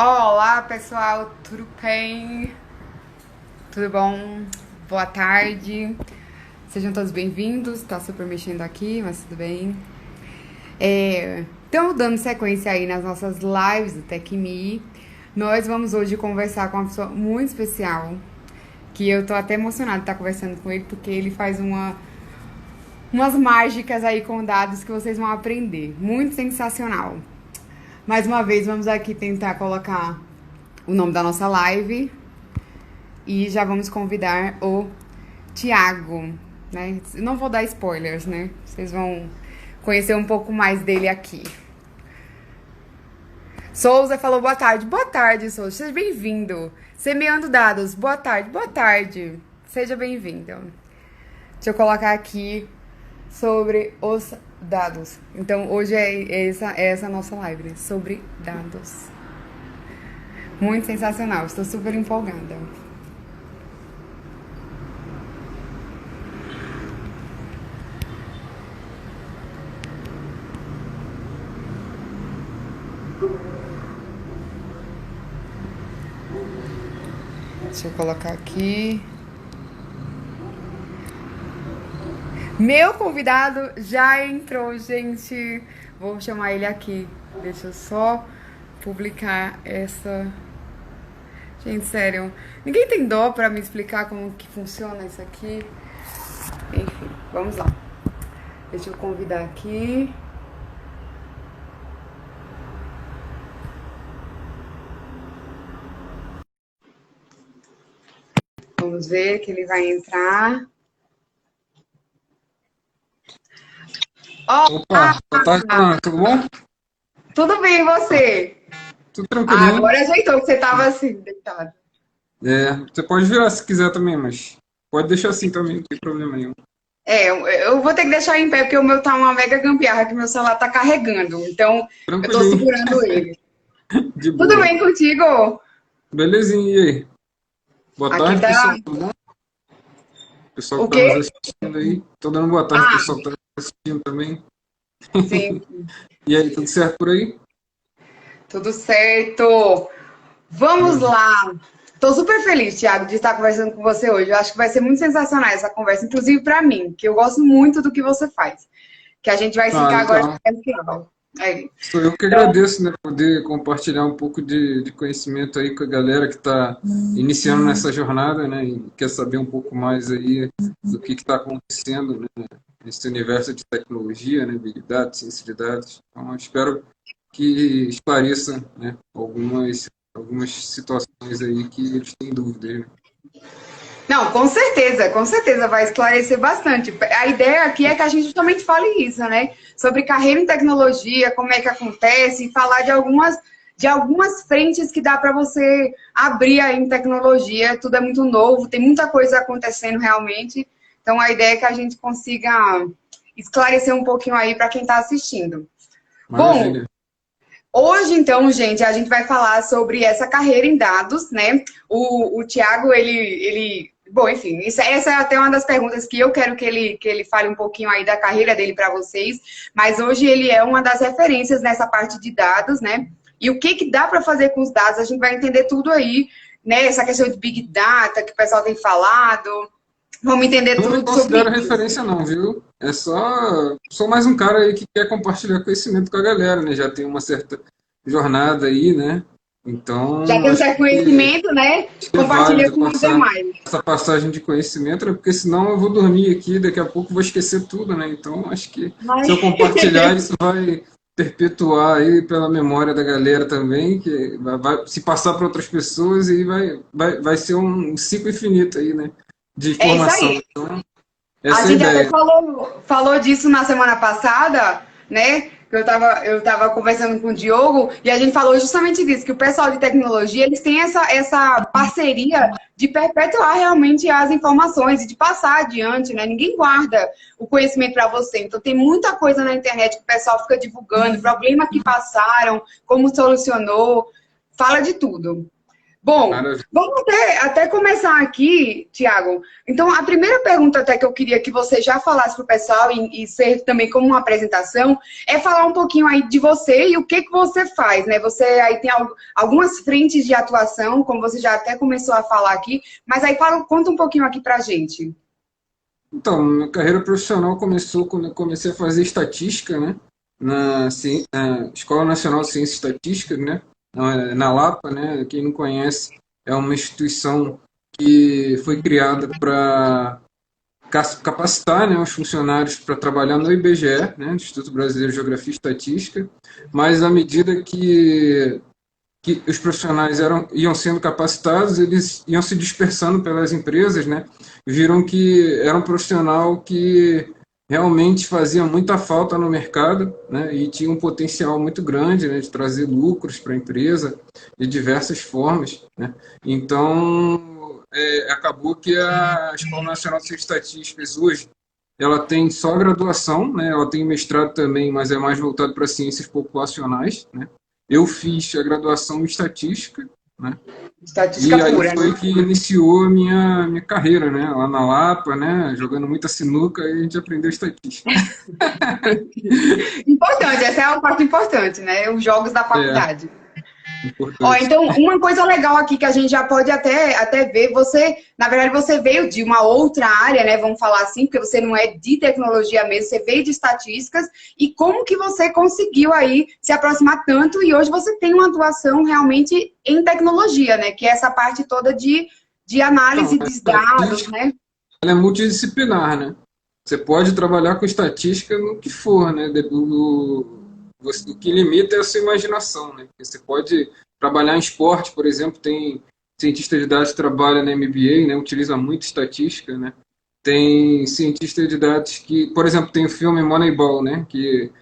Olá, pessoal, tudo bem? Tudo bom? Boa tarde. Sejam todos bem-vindos. Tá super mexendo aqui, mas tudo bem. Então, dando sequência aí nas nossas lives do TechMe, nós vamos hoje conversar com uma pessoa muito especial, que eu tô até emocionada de estar conversando com ele, porque ele faz umas mágicas aí com dados que vocês vão aprender. Muito sensacional. Mais uma vez, vamos aqui tentar colocar o nome da nossa live e já vamos convidar o Tiago, né? Não vou dar spoilers, né? Vocês vão conhecer um pouco mais dele aqui. Souza falou boa tarde. Boa tarde, Souza. Seja bem-vindo. Semeando dados. Boa tarde. Boa tarde. Seja bem-vindo. Deixa eu colocar aqui sobre os dados. Então, hoje é essa a nossa live, né? Sobre dados. Muito sensacional. Estou super empolgada. Deixa eu colocar aqui. Meu convidado já entrou, gente. Vou chamar ele aqui. Deixa eu só publicar essa. Gente, sério. Ninguém tem dó pra me explicar como que funciona isso aqui? Enfim, vamos lá. Deixa eu convidar aqui. Vamos ver que ele vai entrar. Opa, boa tarde, Ana. Tudo bom? Tudo bem, e você? Tudo Ah, tranquilinho. agora ajeitou que você tava assim, deitado. Você pode virar se quiser também, mas pode deixar assim também, não tem problema nenhum. Eu vou ter que deixar em pé porque o meu tá uma mega gambiarra que meu celular tá carregando. Então, eu tô Tranquilinho, segurando ele. de Tudo boa. bem contigo? Belezinha, e aí? Boa Aqui tarde, tá pessoal, tudo bom? Pessoal o que tá nos quê? assistindo aí. Tô dando boa tarde, Ah, pessoal que tá assistindo também. sim, E aí, tudo certo por aí? tudo certo. Vamos Maravilha. lá. Tô super feliz, Thiago, de estar conversando com você hoje. Eu acho que vai ser muito sensacional essa conversa, inclusive pra mim, que eu gosto muito do que você faz. Que a gente vai Ah, ficar agora legal. especial. Sou eu que Então, agradeço, né, poder compartilhar um pouco de conhecimento aí com a galera que está iniciando nessa jornada, né, e quer saber um pouco mais aí do que está acontecendo, né, nesse universo de tecnologia, né, Big Data, ciência de dados. Então, eu espero que esclareça, né, algumas situações aí que eles têm dúvidas, né. não, com certeza vai esclarecer bastante. A ideia aqui é que a gente justamente fale isso, né? Sobre carreira em tecnologia, como é que acontece, e falar de algumas frentes que dá para você abrir aí em tecnologia. Tudo é muito novo, tem muita coisa acontecendo realmente. Então a ideia é que a gente consiga esclarecer um pouquinho aí para quem está assistindo. Bom, Maravilha. hoje, então, gente, a gente vai falar sobre essa carreira em dados, né? O Tiago, bom, enfim, essa é até uma das perguntas que eu quero que ele fale um pouquinho aí da carreira dele para vocês, mas hoje ele é uma das referências nessa parte de dados, né? E o que que dá para fazer com os dados, a gente vai entender tudo aí, né? Essa questão de Big Data que o pessoal tem falado, vamos entender Não me tudo sobre considero isso. referência não, viu? Sou mais um cara aí que quer compartilhar conhecimento com a galera, né? Já tem uma certa jornada aí, né? Já Então, tem um certo conhecimento, né? acho que é Compartilha válido com os passar demais. essa passagem de conhecimento, né? Porque senão eu vou dormir aqui, daqui a pouco eu vou esquecer tudo, né? Então, acho que se eu Mas... compartilhar, isso vai perpetuar aí pela memória da galera também, que vai se passar para outras pessoas e vai ser um ciclo infinito aí, né? De É isso informação. aí. Então, A essa é a gente até ideia. falou disso na semana passada, né? Que eu tava conversando com o Diogo e a gente falou justamente disso, que o pessoal de tecnologia, eles têm essa parceria de perpetuar realmente as informações e de passar adiante, né? Ninguém guarda o conhecimento para você. Então tem muita coisa na internet que o pessoal fica divulgando, problema que passaram, como solucionou, fala de tudo. Bom, Maravilha. vamos até começar aqui, Tiago. Então, a primeira pergunta até que eu queria que você já falasse para o pessoal e ser também como uma apresentação é falar um pouquinho aí de você e o que você faz, né? Você aí tem algumas frentes de atuação, como você já até começou a falar aqui, mas aí conta um pouquinho aqui pra gente. Então, minha carreira profissional começou quando eu comecei a fazer estatística, né? Na Escola Nacional de Ciência e Estatística, né? Na Lapa, né? Quem não conhece, é uma instituição que foi criada para capacitar, né, os funcionários para trabalhar no IBGE, né, Instituto Brasileiro de Geografia e Estatística, mas à medida que os profissionais iam sendo capacitados, eles iam se dispersando pelas empresas, né? Viram que era um profissional que realmente fazia muita falta no mercado, né? E tinha um potencial muito grande, né, de trazer lucros para a empresa de diversas formas, né? Então, acabou que a Escola Nacional de Estatísticas hoje ela tem só graduação, né? Ela tem mestrado também, mas é mais voltado para ciências populacionais, né? Eu fiz a graduação em estatística, né? Estatística E aí pura, né? foi que iniciou a minha carreira, né? Lá na Lapa, né? Jogando muita sinuca, e a gente aprendeu estatística. Importante, essa é a parte importante, né? Os jogos da É, faculdade. Ó, importante. então, uma coisa legal aqui que a gente já pode até ver, você, na verdade, você veio de uma outra área, né? Vamos falar assim, porque você não é de tecnologia mesmo, você veio de estatísticas, e como que você conseguiu aí se aproximar tanto, e hoje você tem uma atuação realmente em tecnologia, né? Que é essa parte toda de Então, análise a dos dados, estatística né? ela é multidisciplinar, né? Você pode trabalhar com estatística no que for, né? O que limita é a sua imaginação, né? Você pode trabalhar em esporte, por exemplo, tem cientista de dados que trabalha na MBA, né? Utiliza muito estatística, né? Tem cientista de dados que, por exemplo, tem o filme Moneyball, né? Que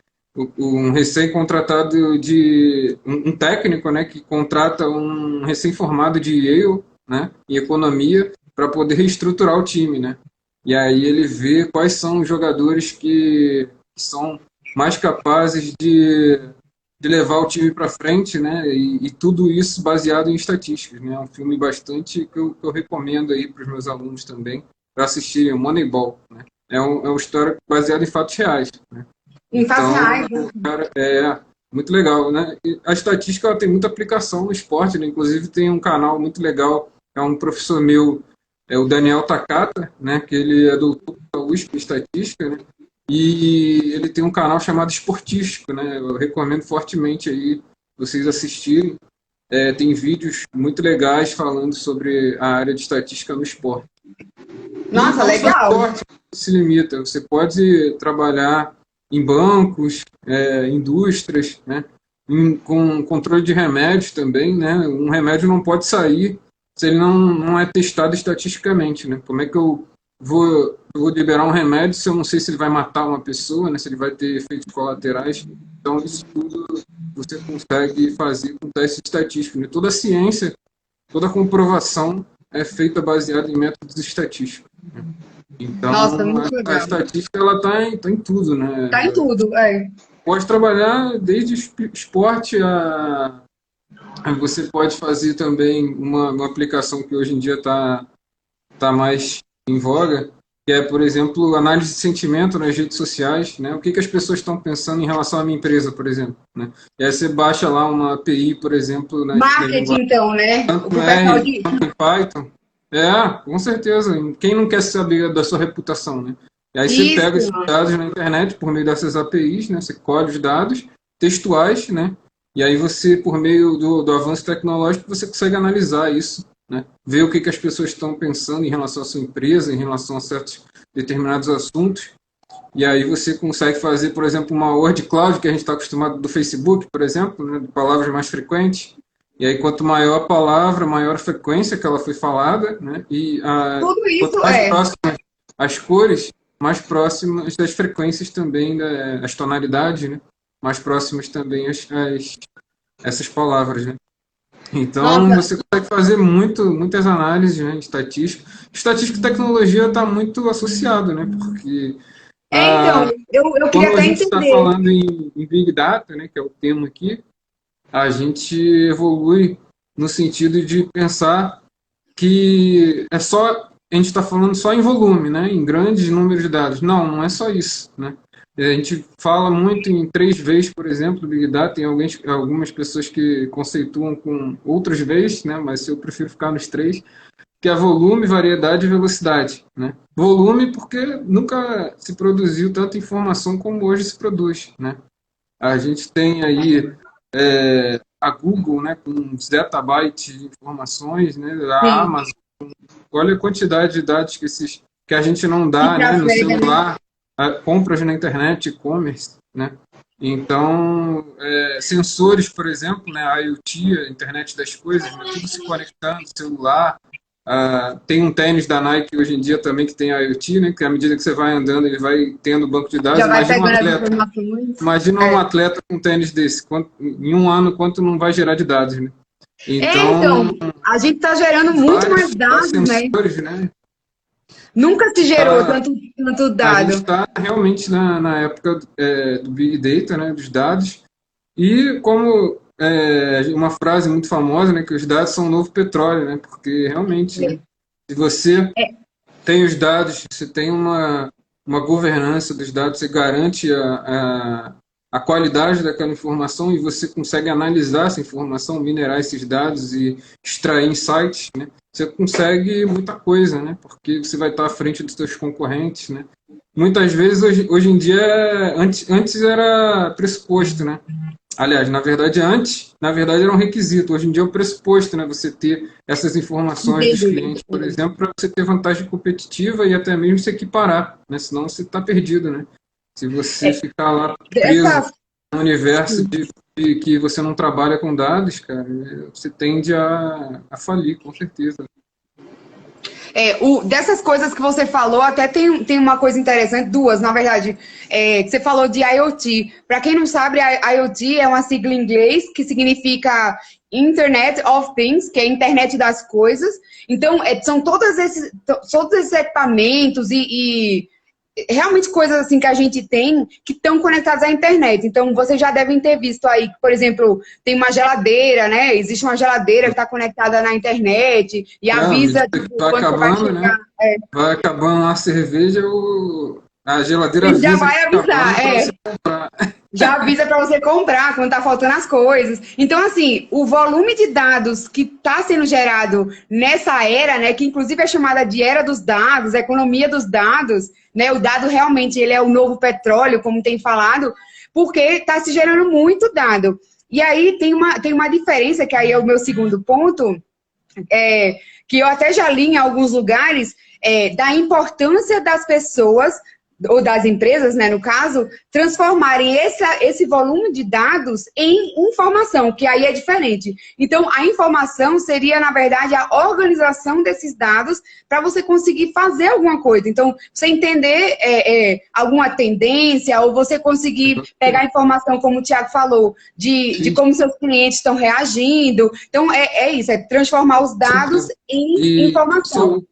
um recém-contratado de um técnico, né? Que contrata um recém-formado de Yale, né? Em economia para poder reestruturar o time, né? E aí ele vê quais são os jogadores que são mais capazes de levar o time para frente, né? E tudo isso baseado em estatísticas, né? É um filme bastante que eu recomendo aí para os meus alunos também para assistirem, o Moneyball, né? É uma história baseada em fatos reais, né? Em fatos Então, reais, né? cara, é muito legal, né? E a estatística ela tem muita aplicação no esporte, né? Inclusive tem um canal muito legal, é um professor meu, é o Daniel Takata, né? Que ele é doutor da USP em estatística, né? E ele tem um canal chamado Esportístico, né? Eu recomendo fortemente aí vocês assistirem. Tem vídeos muito legais falando sobre a área de estatística no esporte. E Nossa, não só legal. esporte se limita, você pode trabalhar em bancos, indústrias, né? Com controle de remédios também, né? Um remédio não pode sair se ele não é testado estatisticamente, né? Como é que eu vou liberar um remédio se eu não sei se ele vai matar uma pessoa, né? Se ele vai ter efeitos colaterais? Então, isso tudo você consegue fazer com teste estatístico, né? Toda a ciência, toda a comprovação é feita baseada em métodos estatísticos. Nossa, Então, muito a legal. estatística ela tá em tudo, né? Tá em tudo, é. Pode trabalhar desde esporte você pode fazer também uma aplicação que hoje em dia tá mais em voga, que é, por exemplo, análise de sentimento nas redes sociais, né? O que as pessoas estão pensando em relação à minha empresa, por exemplo, né? E aí você baixa lá uma API, por exemplo, na Marketing, linguagem então, né? O tanto que em o pessoal R diz. quanto em Python. Com certeza. Quem não quer saber da sua reputação, né? E aí você pega Isso. esses dados na internet por meio dessas APIs, né? Você colhe os dados textuais, né? E aí você, por meio do avanço tecnológico, você consegue analisar isso, né? Ver o que as pessoas estão pensando em relação à sua empresa, em relação a certos determinados assuntos. E aí você consegue fazer, por exemplo, uma word cloud, que a gente está acostumado do Facebook, por exemplo, né? De palavras mais frequentes. E aí, quanto maior a palavra, maior a frequência que ela foi falada, né? Tudo Quanto isso mais é. próximas as cores, mais próximas das frequências também, as tonalidades, né? Mais próximas também essas palavras, né? Então, Nossa. você consegue fazer muitas análises, né, de estatística. Estatística e tecnologia está muito associado, né? Porque Então, eu queria quando a até gente está entender. falando em Big Data, né, que é o tema aqui, a gente evolui. no sentido de pensar que é só, a gente está falando só em volume, né, em grandes números de dados. Não, não é só isso, né? A gente fala muito em 3Vs, por exemplo, do Big Data. Tem algumas pessoas que conceituam com outros Vs, né, mas eu prefiro ficar nos três, que é volume, variedade e velocidade, né? Volume porque nunca se produziu tanta informação como hoje se produz, né? A gente tem aí a Google, né, com zettabytes de informações, né, a Sim, Amazon, olha a quantidade de dados que a gente não que dá, né, no trafega, né? celular, compras na internet, e-commerce, né? Então, sensores, por exemplo, né, a IoT, a internet das coisas, né, tudo se conectando, celular. Tem um tênis da Nike hoje em dia também que tem a IoT, né, que à medida que você vai andando, ele vai tendo banco de dados. Já vai pegando as informações. Imagina um É. atleta com um tênis desse, em um ano, quanto não vai gerar de dados, né? Então, Então, a gente está gerando muito mais vários dados, né? sensores, né? Nunca se gerou Tá, tanto a gente dado. está realmente na época do Big Data, né, dos dados, e como uma frase muito famosa, né, que os dados são o novo petróleo, né, porque realmente, né, se você tem os dados, você tem uma governança dos dados, você garante a qualidade daquela informação e você consegue analisar essa informação, minerar esses dados e extrair insights, né? Você consegue muita coisa, né? Porque você vai estar à frente dos seus concorrentes, né? Muitas vezes, hoje em dia, antes era pressuposto, né? Aliás, na verdade era um requisito. Hoje em dia é um pressuposto, né? Você ter essas informações dos Entendi. clientes, por exemplo, para você ter vantagem competitiva e até mesmo se equiparar, né? Senão você está perdido, né? Se você É, ficar lá preso dessas, no universo de que você não trabalha com dados, cara, você tende a falir, com certeza. dessas coisas que você falou, até tem uma coisa interessante, duas, na verdade, que você falou de IoT. Para quem não sabe, a IoT é uma sigla em inglês que significa Internet of Things, que é a internet das coisas. Então, são todos esses equipamentos e realmente coisas assim que a gente tem que estão conectadas à internet. Então, vocês já devem ter visto aí, por exemplo, tem uma geladeira, né? Existe uma geladeira que está conectada na internet e À medida avisa que tipo, tá quando você vai acabando, né? chegar. Vai acabando a cerveja, a geladeira Já avisa que vai tá acabando avisar, para você comprar. já avisa para você comprar quando tá faltando as coisas. Então, assim, o volume de dados que está sendo gerado nessa era, né, que inclusive é chamada de era dos dados, economia dos dados, né, o dado realmente ele é o novo petróleo, como tem falado, porque está se gerando muito dado. E aí tem uma diferença, que aí é o meu segundo ponto, que eu até já li em alguns lugares, da importância das pessoas ou das empresas, né, no caso, transformarem esse volume de dados em informação, que aí é diferente. Então, a informação seria, na verdade, a organização desses dados para você conseguir fazer alguma coisa. Então, você entender alguma tendência, ou você conseguir pegar informação, como o Thiago falou, de Sim, como seus clientes estão reagindo. Então, é isso, é transformar os dados sim. em E informação.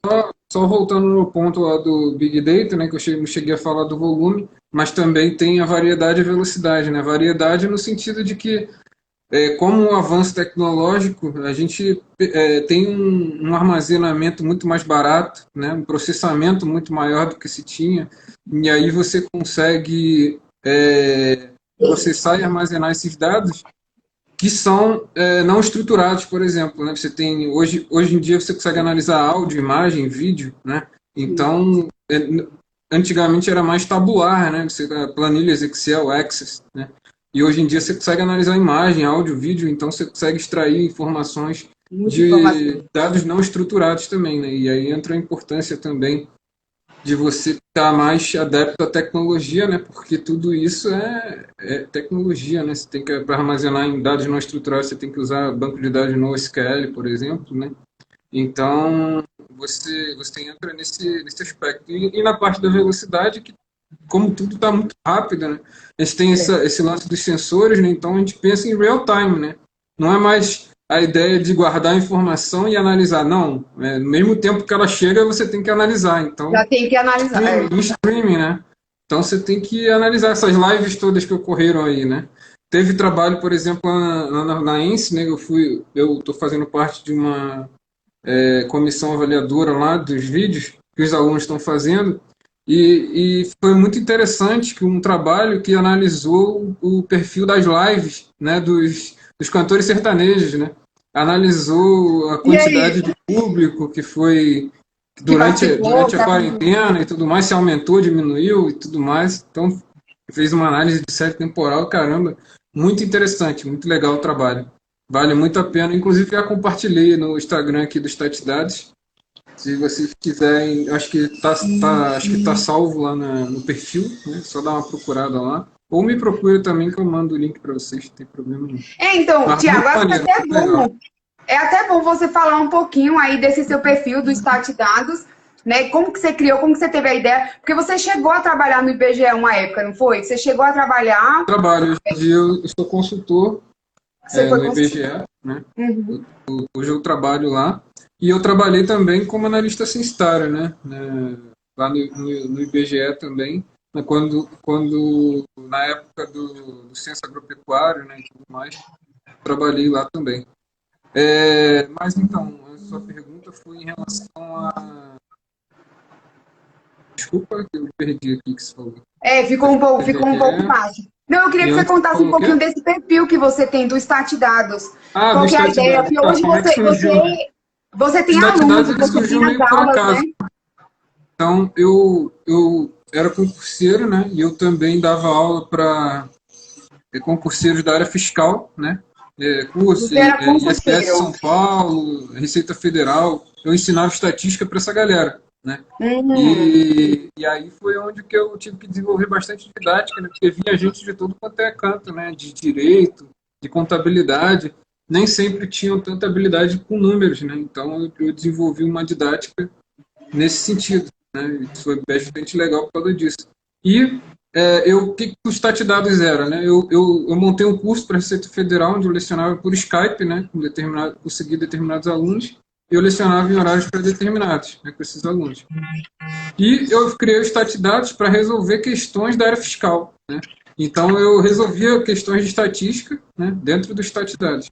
só voltando no ponto lá do Big Data, né, que não cheguei a falar do volume, mas também tem a variedade e velocidade, né? Variedade no sentido de que, como o avanço tecnológico, a gente tem um armazenamento muito mais barato, né? Um processamento muito maior do que se tinha, e aí você consegue processar e armazenar esses dados que são não estruturados, por exemplo, né? Você tem hoje em dia você consegue analisar áudio, imagem, vídeo, né? Então, antigamente era mais tabular, né? Você planilhas Excel, Access, né? E hoje em dia você consegue analisar imagem, áudio, vídeo, então você consegue extrair informações Muita de informação. dados não estruturados também, né? E aí entra a importância também de você estar mais adepto à tecnologia, né? Porque tudo isso é tecnologia, né? Você tem que, para armazenar em dados não estruturados, você tem que usar banco de dados NoSQL, por exemplo, né? Então, você entra nesse aspecto. E na parte da velocidade, que como tudo está muito rápido, né? A gente tem esse lance dos sensores, né? Então a gente pensa em real time, né? Não é mais a ideia de guardar a informação e analisar, não. No mesmo tempo que ela chega, você tem que analisar. Então, Já tem que analisar. streaming, né? Então você tem que analisar essas lives todas que ocorreram aí, né? teve trabalho, por exemplo, na ENSE, né? Eu estou fazendo parte de uma comissão avaliadora lá dos vídeos que os alunos estão fazendo, e foi muito interessante que um trabalho que analisou o perfil das lives, né, dos cantores sertanejos, né? Analisou a E aí, quantidade de público que foi que durante participou, a tá? quarentena e tudo mais, se aumentou, diminuiu e tudo mais. Então, fez uma análise de série temporal, caramba, muito interessante, muito legal o trabalho. Vale muito a pena. Inclusive, já compartilhei no Instagram aqui do Statidades. Se vocês quiserem, acho que tá salvo lá no perfil, né? Só dar uma procurada lá. Ou me procura também que eu mando o link para vocês, não tem problema nenhum. Então, Mas muito Tiago, acho que maneiro, até é muito legal. bom. É até bom você falar um pouquinho aí desse seu perfil do Stat Dados, né? Como que você criou, como que você teve a ideia? Porque você chegou a trabalhar no IBGE uma época, não foi? Você chegou a trabalhar, Trabalho, hoje em dia eu sou consultor você foi no construir. IBGE, né? Uhum. Hoje eu trabalho lá. E eu trabalhei também como analista censitário, né? Lá no IBGE também, né? Na época do censo agropecuário, né, e tudo mais, trabalhei lá também. Mas então, a sua pergunta foi em relação a. Desculpa que eu perdi aqui que você falou. Ficou um pouco IBGE. fácil. Não, eu queria E que você antes você contasse um falou o pouquinho quê? desse perfil que você tem do Stat Dados. Ah, do Qual que é a ideia? Statidades. Porque Tá, hoje como é que surgiu, né? você O tem Statidades alunos, ele você surgiu tem as meio por aulas, né? acaso. Então, eu era concurseiro, né? E eu também dava aula para concurseiros da área fiscal, né? Curso, Você era ISS concurseiro. São Paulo, Receita Federal. Eu ensinava estatística para essa galera, né? Hum. E aí foi onde que eu tive que desenvolver bastante didática, né? Porque vinha gente de todo quanto é canto, né? De direito, de contabilidade. Nem sempre tinham tanta habilidade com números, né? Então eu desenvolvi uma didática nesse sentido, né? Isso foi bastante legal por causa disso. E o que os Statidados era, né? Eu montei um curso para a Receita Federal onde eu lecionava por Skype, né? Consegui determinados alunos e eu lecionava em horários pré-determinados, né? Com esses alunos. E eu criei o Statidados para resolver questões da área fiscal, né? Então eu resolvia questões de estatística, né? Dentro do Statidados.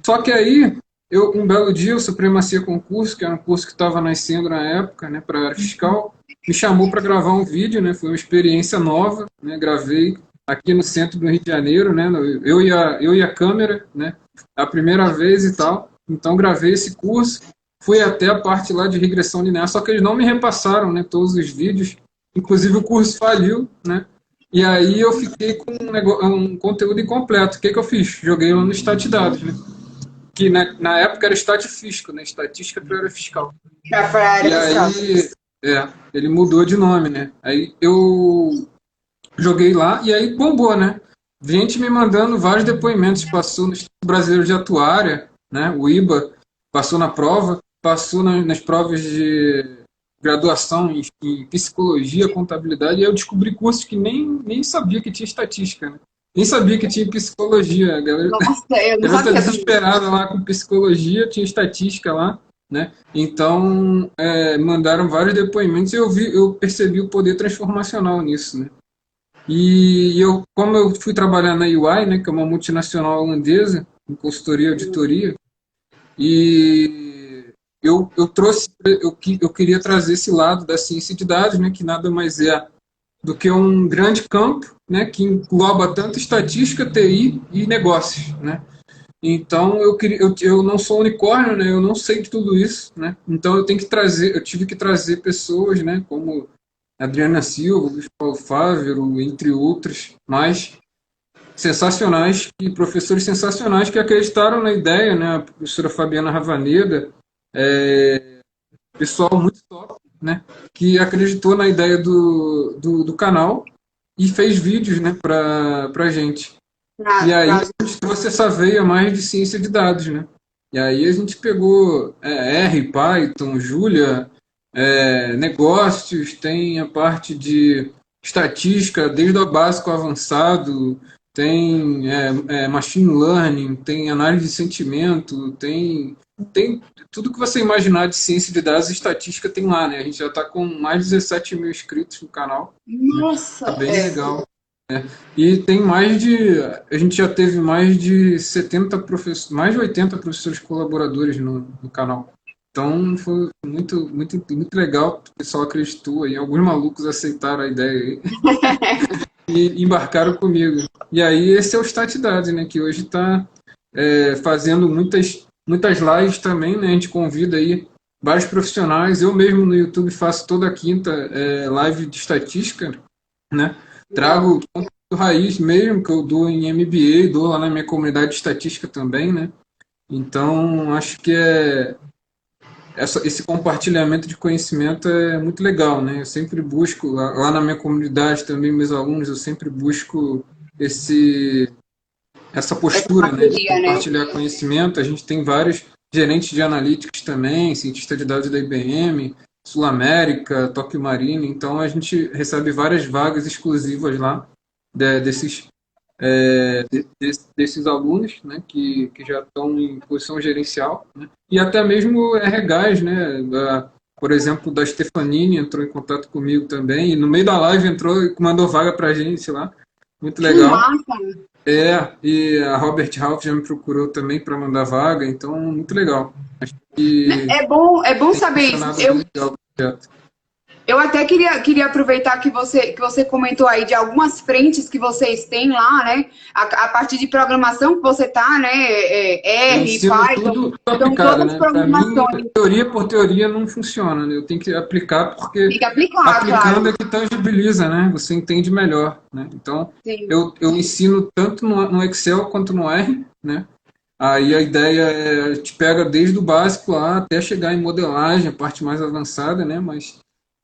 Só que aí, um belo dia, o Supremacia Concurso, que era um curso que estava nascendo na época, né, para a área fiscal, me chamou para gravar um vídeo, né, foi uma experiência nova, né, gravei aqui no centro do Rio de Janeiro, né, eu e a câmera, né, a primeira vez e tal. Então gravei esse curso, fui até a parte lá de regressão linear, só que eles não me repassaram, né, todos os vídeos, inclusive o curso faliu, né, e aí eu fiquei com um conteúdo incompleto. O que eu fiz? Joguei lá no Statdados, né? Que na época era estatifístico, né? Estatística para área fiscal. Para a área E fiscal. aí, ele mudou de nome, né? Aí eu joguei lá e aí bombou, né? Gente me mandando vários depoimentos, passou no Instituto Brasileiro de Atuária, né? O IBA, passou na prova, passou nas provas de graduação em psicologia, contabilidade, e aí eu descobri cursos que nem sabia que tinha estatística, né? Nem sabia que tinha psicologia. A galera Nossa, eu não deve estar sabia também. desesperada lá com psicologia, tinha estatística lá, né? Então, mandaram vários depoimentos e eu percebi o poder transformacional nisso, né? E como eu fui trabalhar na UI, né, que é uma multinacional holandesa, em consultoria e auditoria, e eu trouxe, eu queria trazer esse lado da ciência de dados, né, que nada mais é do que um grande campo, né, que engloba tanto estatística, TI e negócios, né? Então eu não sou unicórnio, né? Eu não sei de tudo isso, né? Então eu tive que trazer pessoas, né? Como Adriana Silva, Luiz Paulo Fávero, entre outros, mais sensacionais e professores sensacionais que acreditaram na ideia, né? A professora Fabiana Ravaneda, pessoal muito top, né? Que acreditou na ideia do canal e fez vídeos, né? Para gente. E aí a gente trouxe essa veia mais de ciência de dados, né? E aí a gente pegou R, Python, Julia, negócios, tem a parte de estatística, desde o básico ao avançado, tem machine learning, tem análise de sentimento, tem tudo que você imaginar de ciência de dados e estatística tem lá, né? A gente já está com mais de 17 mil inscritos no canal, né? Nossa, Tá bem legal. E tem mais de. A gente já teve mais de 70 professores, mais de 80 professores colaboradores no canal. Então foi muito legal. O pessoal acreditou aí. Alguns malucos aceitaram a ideia aí e embarcaram comigo. E aí esse é o Statidade, né? Que hoje está fazendo muitas lives também, né? A gente convida aí vários profissionais. Eu mesmo no YouTube faço toda quinta live de estatística, né? Legal. Trago conteúdo raiz mesmo, que eu dou em MBA, dou lá na minha comunidade de estatística também, né? Então, acho que esse compartilhamento de conhecimento é muito legal, né? Eu sempre busco, lá na minha comunidade também, meus alunos, eu sempre busco esse, essa Essa postura, né, de parceria, né? compartilhar conhecimento. A gente tem vários gerentes de analytics também, cientista de dados da IBM, Sul América, Tóquio Marine, então a gente recebe várias vagas exclusivas lá desses desses alunos, né, que já estão em posição gerencial, né, e até mesmo RHs, né, por exemplo, da Stefanini entrou em contato comigo também, e no meio da live entrou e mandou vaga para a gente lá, muito Que legal. massa! E a Robert Half já me procurou também para mandar vaga, então muito legal. E É bom tem saber isso. funcionado bem legal o projeto. Eu até queria aproveitar que você comentou aí de algumas frentes que vocês têm lá, né? A partir de programação que você tá, né? Eu R, ensino Python, tudo são aplicado, todas né? Para mim, programações. teoria por teoria não funciona, né? Eu tenho que aplicar porque Tem que aplicar, aplicando claro. é que tangibiliza, né? Você entende melhor, né? Então, Sim. eu ensino tanto no Excel quanto no R, né? Aí a ideia é te pega desde o básico lá até chegar em modelagem, a parte mais avançada, né? Mas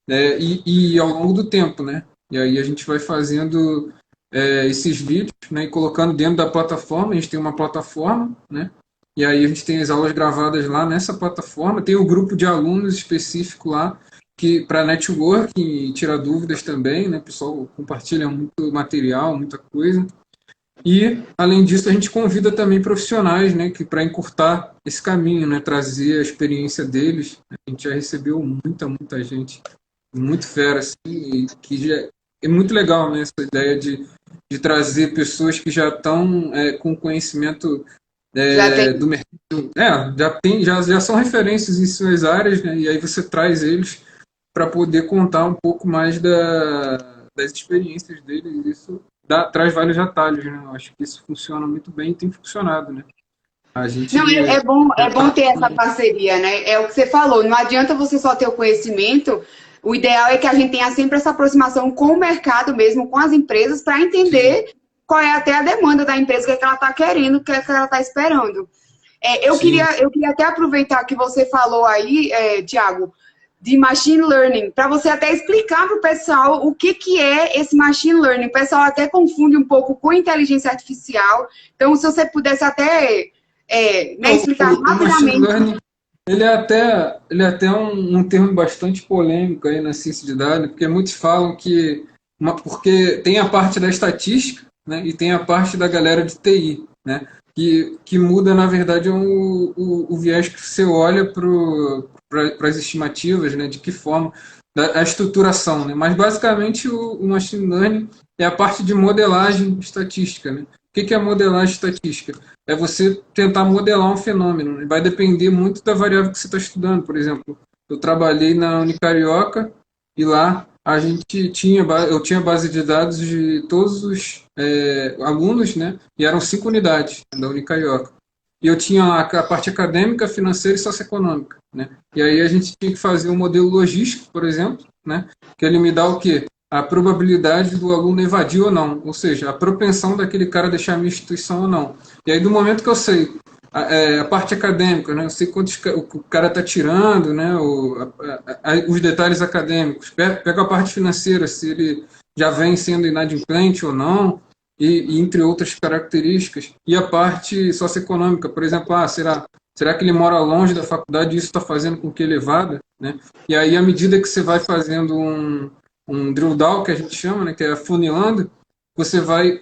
e ao longo do tempo, né? E aí a gente vai fazendo esses vídeos, né? E colocando dentro da plataforma. A gente tem uma plataforma, né? E aí a gente tem as aulas gravadas lá nessa plataforma. Tem o grupo de alunos específico lá que para networking e tirar dúvidas também, né? O pessoal compartilha muito material, muita coisa. E, além disso, a gente convida também profissionais, né, que para encurtar esse caminho, né, trazer a experiência deles. A gente já recebeu muita gente muito fera, assim, e que já é muito legal, né, essa ideia de trazer pessoas que já estão com conhecimento Já tem. do mercado, já são referências em suas áreas, né, e aí você traz eles para poder contar um pouco mais das experiências deles, e isso traz vários atalhos, né, eu acho que isso funciona muito bem e tem funcionado, né, a gente Não, é já bom tá ter essa parceria, né? É o que você falou. Não adianta você só ter o conhecimento. O ideal é que a gente tenha sempre essa aproximação com o mercado mesmo, com as empresas, para sim, entender qual é até a demanda da empresa, o que, é que ela está querendo, o que, é que ela está esperando. sim. Eu queria até aproveitar que você falou aí, Tiago, de machine learning, para você até explicar para o pessoal o que é esse machine learning. O pessoal até confunde um pouco com inteligência artificial. Então, se você pudesse até né, explicar O machine rapidamente. learning ele é até um termo bastante polêmico aí na ciência de dados, porque muitos falam que porque tem a parte da estatística, né, e tem a parte da galera de TI, né, que muda na verdade o viés que você olha para as estimativas, né, de que forma a estruturação, né, mas basicamente o machine learning é a parte de modelagem estatística, né. O que é modelagem estatística? É você tentar modelar um fenômeno, né? Vai depender muito da variável que você está estudando. Por exemplo, eu trabalhei na Unicarioca e lá eu tinha base de dados de todos os alunos, né? E eram 5 unidades da Unicarioca. E eu tinha lá a parte acadêmica, financeira e socioeconômica, né? E aí a gente tinha que fazer um modelo logístico, por exemplo, né? Que ele me dá o quê? A probabilidade do aluno evadir ou não, ou seja, a propensão daquele cara deixar a minha instituição ou não. E aí, do momento que eu sei a parte acadêmica, né, eu sei quantos o cara está tirando, né, os detalhes acadêmicos, pego a parte financeira, se ele já vem sendo inadimplente ou não, e entre outras características, e a parte socioeconômica, por exemplo, será que ele mora longe da faculdade e isso está fazendo com que ele evada? Né? E aí, à medida que você vai fazendo um drill down, que a gente chama, né, que é afunilando, você vai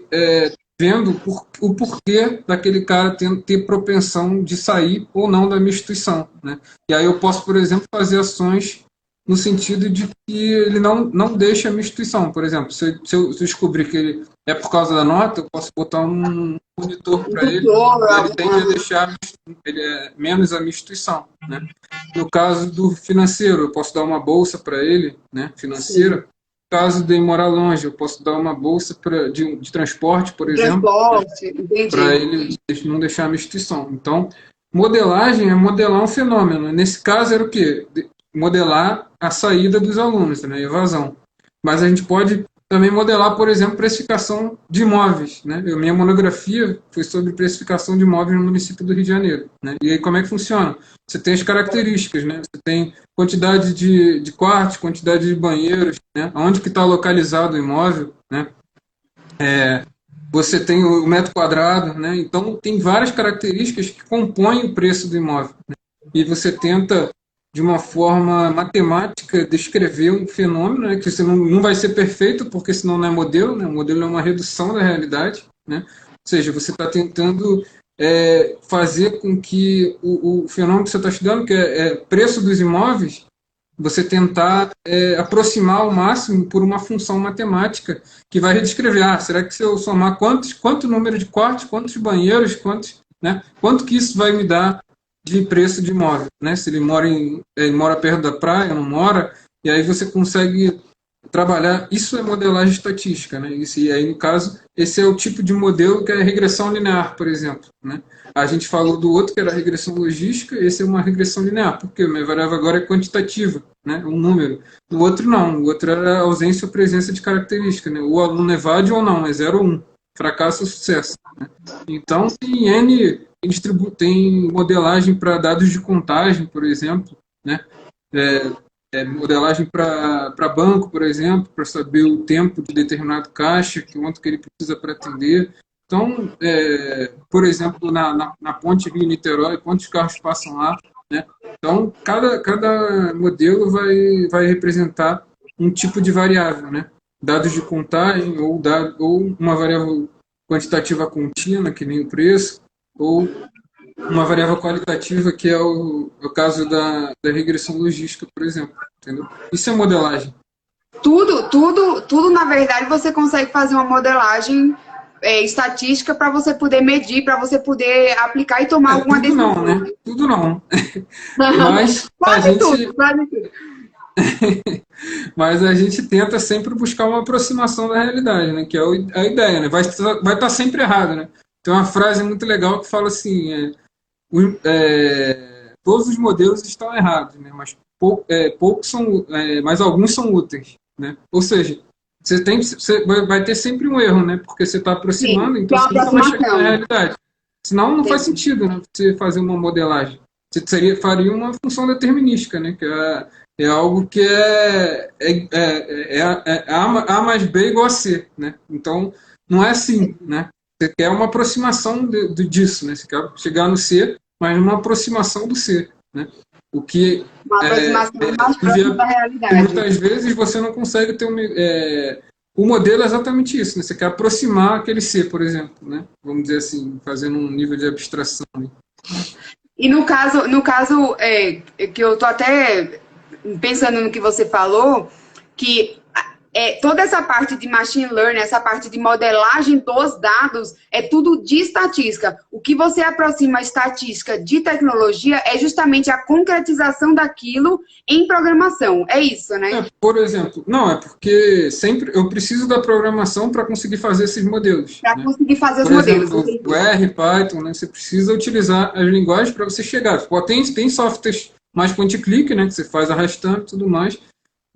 vendo o porquê daquele cara ter propensão de sair ou não da minha instituição. Né? E aí eu posso, por exemplo, fazer ações no sentido de que ele não deixa a minha instituição. Por exemplo, se eu descobrir que ele é por causa da nota, eu posso botar um monitor para ele, e ele tende a deixar ele menos a minha instituição, né? No caso do financeiro, eu posso dar uma bolsa para ele, né, financeira. No caso de morar longe, eu posso dar uma bolsa de transporte, por exemplo, para ele não deixar a minha instituição. Então, modelagem é modelar um fenômeno. Nesse caso era o quê? Modelar a saída dos alunos, né, evasão. Mas a gente pode também modelar, por exemplo, precificação de imóveis, né? Minha monografia foi sobre precificação de imóveis no município do Rio de Janeiro, né? E aí como é que funciona? Você tem as características, né? Você tem quantidade de quartos, quantidade de banheiros, né? Onde que está localizado o imóvel, né? Você tem o metro quadrado, né? Então tem várias características que compõem o preço do imóvel, né? E você tenta de uma forma matemática descrever um fenômeno, né, que você não vai ser perfeito, porque senão não é modelo, né? O modelo é uma redução da realidade, né? Ou seja, você está tentando fazer com que o fenômeno que você está estudando, que é preço dos imóveis, você tentar aproximar ao máximo por uma função matemática que vai redescrever. Será que se eu somar quanto número de quartos, quantos banheiros, né, quanto que isso vai me dar de preço de imóvel, né? Se ele mora perto da praia, não mora, e aí você consegue trabalhar. Isso é modelagem estatística, né? E aí, no caso, esse é o tipo de modelo que é a regressão linear, por exemplo, né? A gente falou do outro, que era a regressão logística, esse é uma regressão linear, porque a minha variável agora é quantitativa, né? Um número. O outro não, o outro era a ausência ou presença de característica, né? O aluno evade ou não, é 0 ou 1. Fracasso ou sucesso, né? Então, tem modelagem para dados de contagem, por exemplo, né? Modelagem para banco, por exemplo, para saber o tempo de determinado caixa, quanto que ele precisa para atender. Então, por exemplo, na ponte Rio-Niterói, quantos carros passam lá, né? Então, cada modelo vai representar um tipo de variável, né? Dados de contagem ou uma variável quantitativa contínua, que nem o preço, ou uma variável qualitativa, que é o caso da regressão logística, por exemplo. Entendeu? Isso é modelagem. Tudo, na verdade, você consegue fazer uma modelagem estatística para você poder medir, para você poder aplicar e tomar alguma decisão. Não, né? Tudo não. Mas quase tudo. Mas a gente tenta sempre buscar uma aproximação da realidade, né? Que é a ideia, né? Vai estar sempre errado, né? Tem uma frase muito legal que fala assim: todos os modelos estão errados, né? Mas poucos são, mas alguns são úteis, né? Ou seja, você vai ter sempre um erro, né? Porque você está aproximando, então você nunca vai chegar na realidade. Senão não faz sentido, né? Você fazer uma modelagem. Você faria uma função determinística, né? Que é algo que A mais B igual a C, né? Então, não é assim, né? Você quer uma aproximação disso, né? Você quer chegar no C, mas uma aproximação do C, né? O que uma aproximação mais próxima da realidade. Muitas vezes você não consegue ter o modelo é exatamente isso, né? Você quer aproximar aquele C, por exemplo, né? Vamos dizer assim, fazendo um nível de abstração. Né? E no caso que eu tô até pensando no que você falou, que toda essa parte de machine learning, essa parte de modelagem dos dados, é tudo de estatística. O que você aproxima a estatística de tecnologia é justamente a concretização daquilo em programação. É isso, né? Por exemplo, não, é porque sempre eu preciso da programação para conseguir fazer esses modelos. Para conseguir fazer os modelos. O R, Python, né, você precisa utilizar as linguagens para você chegar. Tem softwares mais point-click, né, que você faz arrastando e tudo mais,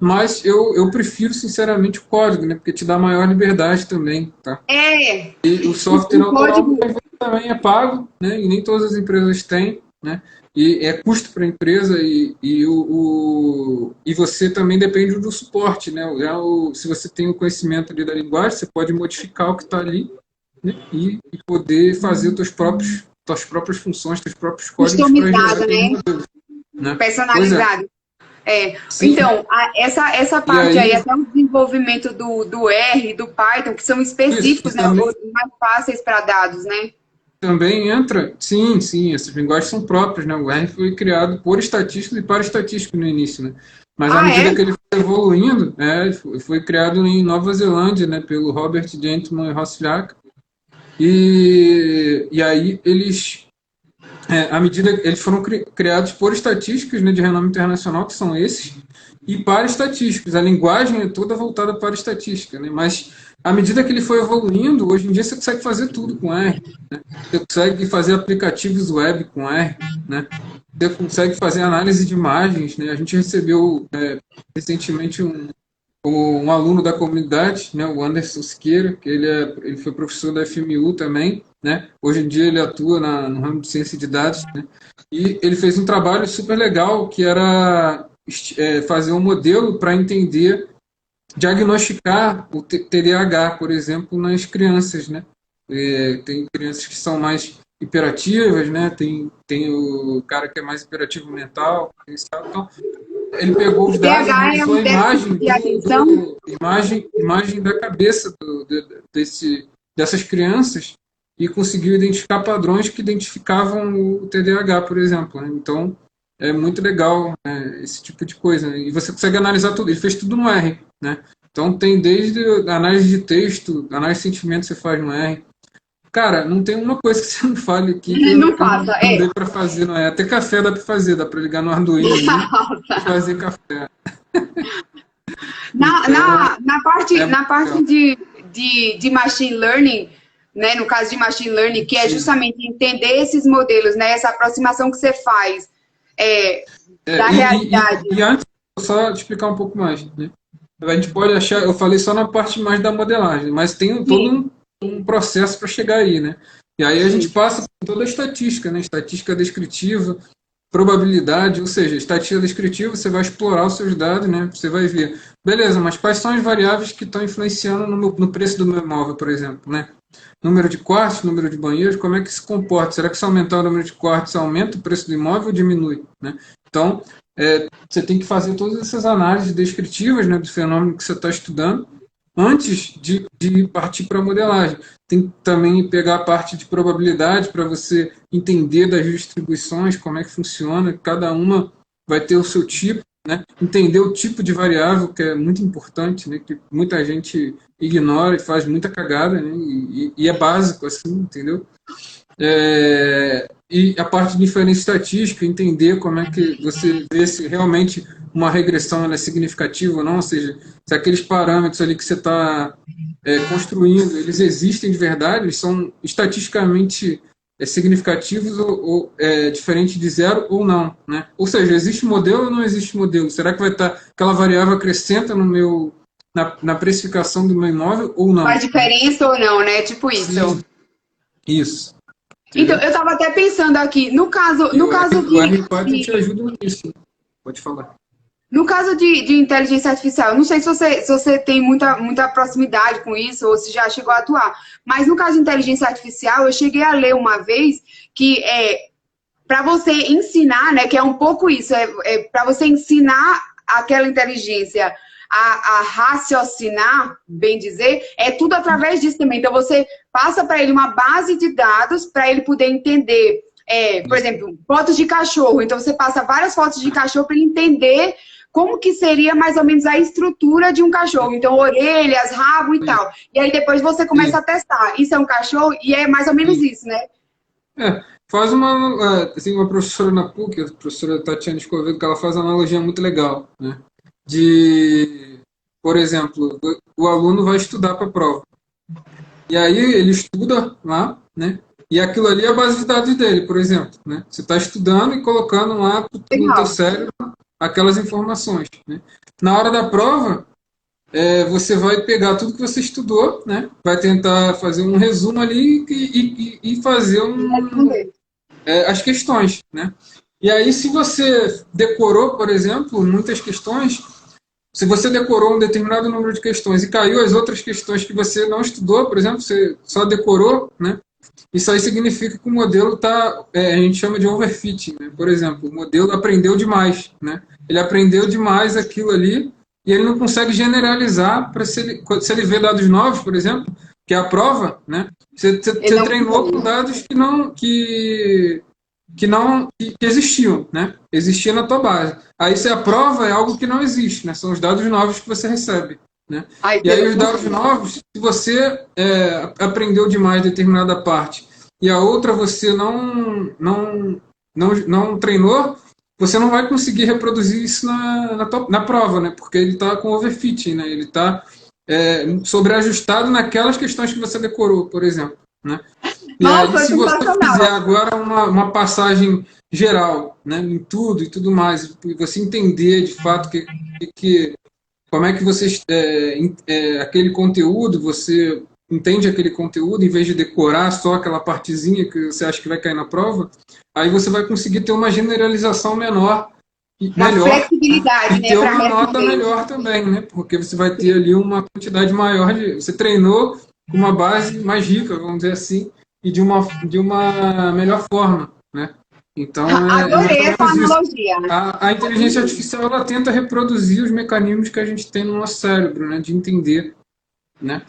mas eu prefiro, sinceramente, o código, né? Porque te dá maior liberdade também, tá? E o software autoral também é pago, né? E nem todas as empresas têm, né? E é custo para a empresa e você também depende do suporte, né? Se você tem o conhecimento ali da linguagem, você pode modificar o que está ali, né? E poder fazer tuas próprias funções, teus próprios códigos para gerar modelos, né? Personalizado. Então, essa parte aí, até o desenvolvimento do R, do Python, que são específicos, né, mais fáceis para dados, né? Também entra, sim, essas linguagens são próprias, né? O R foi criado por estatísticos e para estatísticos no início, né? Mas à Ah, medida é? que ele foi evoluindo, foi criado em Nova Zelândia, né, pelo Robert Gentleman e Ross Fiaker. E aí à medida que eles foram criados por estatísticos, né, de renome internacional, que são esses, e para estatísticos. A linguagem é toda voltada para estatística, né? Mas à medida que ele foi evoluindo, hoje em dia você consegue fazer tudo com R. Né? Você consegue fazer aplicativos web com R, né? Você consegue fazer análise de imagens, né? A gente recebeu recentemente um aluno da comunidade, né, o Anderson Siqueira, que ele foi professor da FMU também, né? Hoje em dia ele atua no ramo de ciência de dados, né? E ele fez um trabalho super legal que era fazer um modelo para entender, diagnosticar o TDAH, por exemplo, nas crianças, né? Tem crianças que são mais hiperativas, né? Tem o cara que é mais hiperativo mental, então ele pegou os O dados, TH é analisou um a déficit imagem de atenção? imagem da cabeça dessas crianças e conseguiu identificar padrões que identificavam o TDAH, por exemplo. Né? Então, é muito legal, né, esse tipo de coisa. Né? E você consegue analisar tudo. Ele fez tudo no R. Né? Então, tem desde análise de texto, análise de sentimento você faz no R. Cara, não tem uma coisa que você não fale aqui Não que eu faça, não é. dei para fazer, não é? Até café dá para fazer, dá para ligar no Arduino ali e fazer café. Então, é muito Na parte legal. de machine learning, né, no caso de machine learning, que é Sim. justamente entender esses modelos, né, essa aproximação que você faz da realidade. E antes, vou só te explicar um pouco mais, né? A gente pode achar, eu falei só na parte mais da modelagem, mas tem todo Sim, um processo para chegar aí, né? E aí a gente sim. passa por toda a estatística, né? Estatística descritiva, probabilidade, ou seja, estatística descritiva, você vai explorar os seus dados, né? Você vai ver, beleza, mas quais são as variáveis que estão influenciando no preço do meu imóvel, por exemplo, né? Número de quartos, número de banheiros, como é que se comporta? Será que se aumentar o número de quartos, aumenta o preço do imóvel ou diminui? Né? Então, você tem que fazer todas essas análises descritivas, né, do fenômeno que você está estudando antes de partir para a modelagem. Tem que também pegar a parte de probabilidade para você entender das distribuições, como é que funciona, cada uma vai ter o seu tipo, né? Entender o tipo de variável, que é muito importante, né? Que muita gente ignora e faz muita cagada, né? E é básico, assim, entendeu? E a parte de inferência estatística, entender como é que você vê se realmente uma regressão ela é significativa ou não, ou seja, se aqueles parâmetros ali que você está construindo, eles existem de verdade, eles são estatisticamente significativos ou diferente de zero ou não, né? Ou seja, existe modelo ou não existe modelo? Será que vai estar aquela variável acrescenta no meu na precificação do meu imóvel ou Faz não? Né? diferença ou não, né? Tipo isso. Sim, isso, Então, entendeu? eu estava até pensando aqui, E no caso O R Python te de ajuda nisso. Pode falar. No caso de inteligência artificial, eu não sei se você tem muita proximidade com isso ou se já chegou a atuar, mas no caso de inteligência artificial, eu cheguei a ler uma vez que para você ensinar, né, que é um pouco isso, para você ensinar aquela inteligência a raciocinar, bem dizer, é tudo através disso também. Então, você passa para ele uma base de dados para ele poder entender, por Isso. exemplo, fotos de cachorro. Então, você passa várias fotos de cachorro para ele entender como que seria mais ou menos a estrutura de um cachorro. Então, orelhas, rabo e tal. E aí, depois você começa Sim, a testar. Isso é um cachorro? E é mais ou menos sim. isso, né? Faz assim, uma professora na PUC, a professora Tatiana Escovedo, que ela faz uma analogia muito legal, né? De, por exemplo, o aluno vai estudar para a prova. E aí ele estuda lá, né? E aquilo ali é a base de dados dele, por exemplo, né? Você está estudando e colocando lá no teu Legal. cérebro aquelas informações, né? Na hora da prova, você vai pegar tudo que você estudou, né? Vai tentar fazer um resumo ali e fazer Responder. as questões, né? E aí, se você decorou, por exemplo, muitas questões, se você decorou um determinado número de questões e caiu as outras questões que você não estudou, por exemplo, você só decorou, né? Isso aí significa que o modelo está, a gente chama de overfitting, né? Por exemplo, o modelo aprendeu demais, né? Ele aprendeu demais aquilo ali e ele não consegue generalizar para se ele vê dados novos, por exemplo, que é a prova, né? Você Ele não treinou com consegue. dados que não que existiam, né? Existia na tua base. Aí você aprova é algo que não existe, né? São os dados novos que você recebe, né? Ai, E aí os Deus. dados novos, se você aprendeu demais determinada parte e a outra você não treinou, você não vai conseguir reproduzir isso na prova, né? Porque ele está com overfitting, né? Ele está sobreajustado naquelas questões que você decorou, por exemplo, né? E aí, Nossa, se você fizer sensacional. agora uma passagem geral, né, em tudo e tudo mais, e você entender de fato como é que você aquele conteúdo, você entende aquele conteúdo, em vez de decorar só aquela partezinha que você acha que vai cair na prova, aí você vai conseguir ter uma generalização menor e Uma melhor, né, flexibilidade, e né, ter para uma nota responder. melhor também, né? Porque você vai ter ali uma quantidade maior você treinou com uma base mais rica, vamos dizer assim, e de uma melhor forma, né? Então é mais Adorei ou essa menos isso. analogia. A inteligência artificial ela tenta reproduzir os mecanismos que a gente tem no nosso cérebro, né? De entender, né?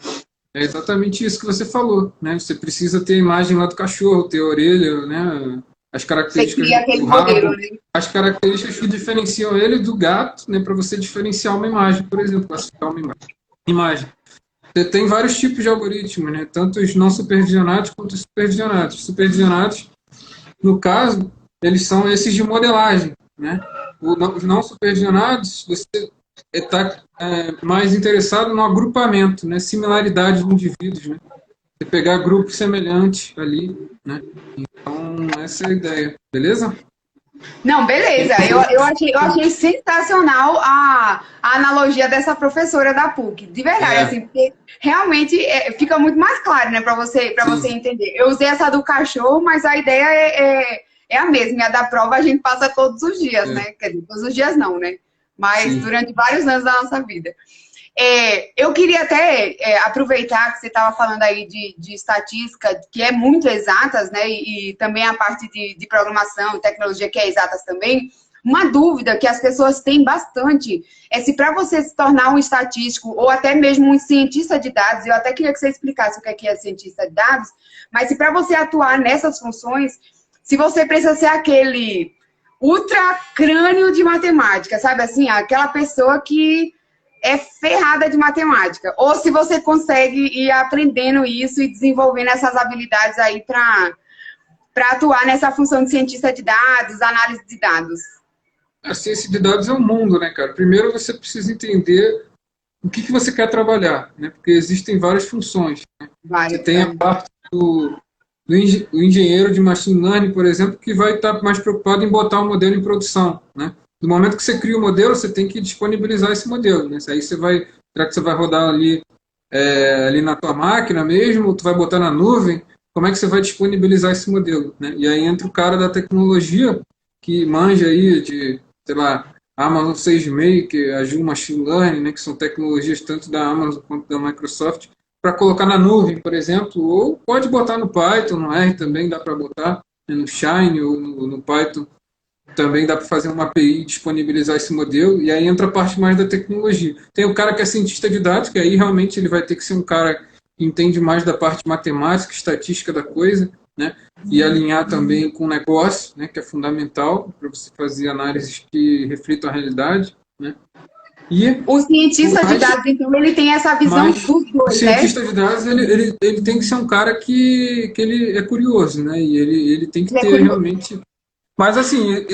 É exatamente isso que você falou, né? Você precisa ter a imagem lá do cachorro, ter a orelha, né? As Você características cria aquele do modelo, rabo, né? as características que diferenciam ele do gato, né? Para você diferenciar uma imagem, por exemplo, classificar uma imagem. Você tem vários tipos de algoritmos, né? Tanto os não supervisionados quanto os supervisionados. Supervisionados, no caso, eles são esses de modelagem, né? Os não supervisionados, você está mais interessado no agrupamento, né? Similaridade de indivíduos, né? Você pegar grupos semelhantes ali, né? Então, essa é a ideia, beleza? Não, beleza. Eu achei sensacional a analogia dessa professora da PUC. De verdade, É, assim, porque realmente fica muito mais claro, né, para você sim, entender. Eu usei essa do cachorro, mas a ideia é a mesma. E a da prova a gente passa todos os dias, é, né? Quer dizer, todos os dias não, né? Mas sim. durante vários anos da nossa vida. Eu queria até aproveitar que você estava falando aí de estatística, que é muito exatas, né? E também a parte de programação e tecnologia, que é exatas também. Uma dúvida que as pessoas têm bastante é se para você se tornar um estatístico ou até mesmo um cientista de dados, eu até queria que você explicasse o que é cientista de dados, mas se para você atuar nessas funções, se você precisa ser aquele ultra crânio de matemática, sabe assim? Aquela pessoa que é ferrada de matemática. Ou se você consegue ir aprendendo isso e desenvolvendo essas habilidades aí para atuar nessa função de cientista de dados, análise de dados. A ciência de dados é um mundo, né, cara? Primeiro você precisa entender o que você quer trabalhar, né? Porque existem várias funções. Você Várias. tem a parte do engenheiro de machine learning, por exemplo, que vai estar mais preocupado em botar o modelo em produção, né? No momento que você cria o modelo, você tem que disponibilizar esse modelo, né? Aí será que você vai rodar ali na tua máquina mesmo, ou tu vai botar na nuvem? Como é que você vai disponibilizar esse modelo, né? E aí entra o cara da tecnologia que manja aí de, sei lá, Amazon SageMaker, Azure Machine Learning, né, que são tecnologias tanto da Amazon quanto da Microsoft, para colocar na nuvem, por exemplo, ou pode botar no Python, no R também dá para botar, né, no Shine ou no Python também dá para fazer uma API e disponibilizar esse modelo, e aí entra a parte mais da tecnologia. Tem o cara que é cientista de dados, que aí realmente ele vai ter que ser um cara que entende mais da parte matemática, estatística da coisa, né? E alinhar também com o negócio, né? Que é fundamental para você fazer análises que reflitam a realidade, né? E O cientista de mais, dados, então, ele tem essa visão mas dos o dois, né? cientista de dados ele tem que ser um cara que ele é curioso, né? E ele tem que Ele é ter curioso. realmente, mas assim,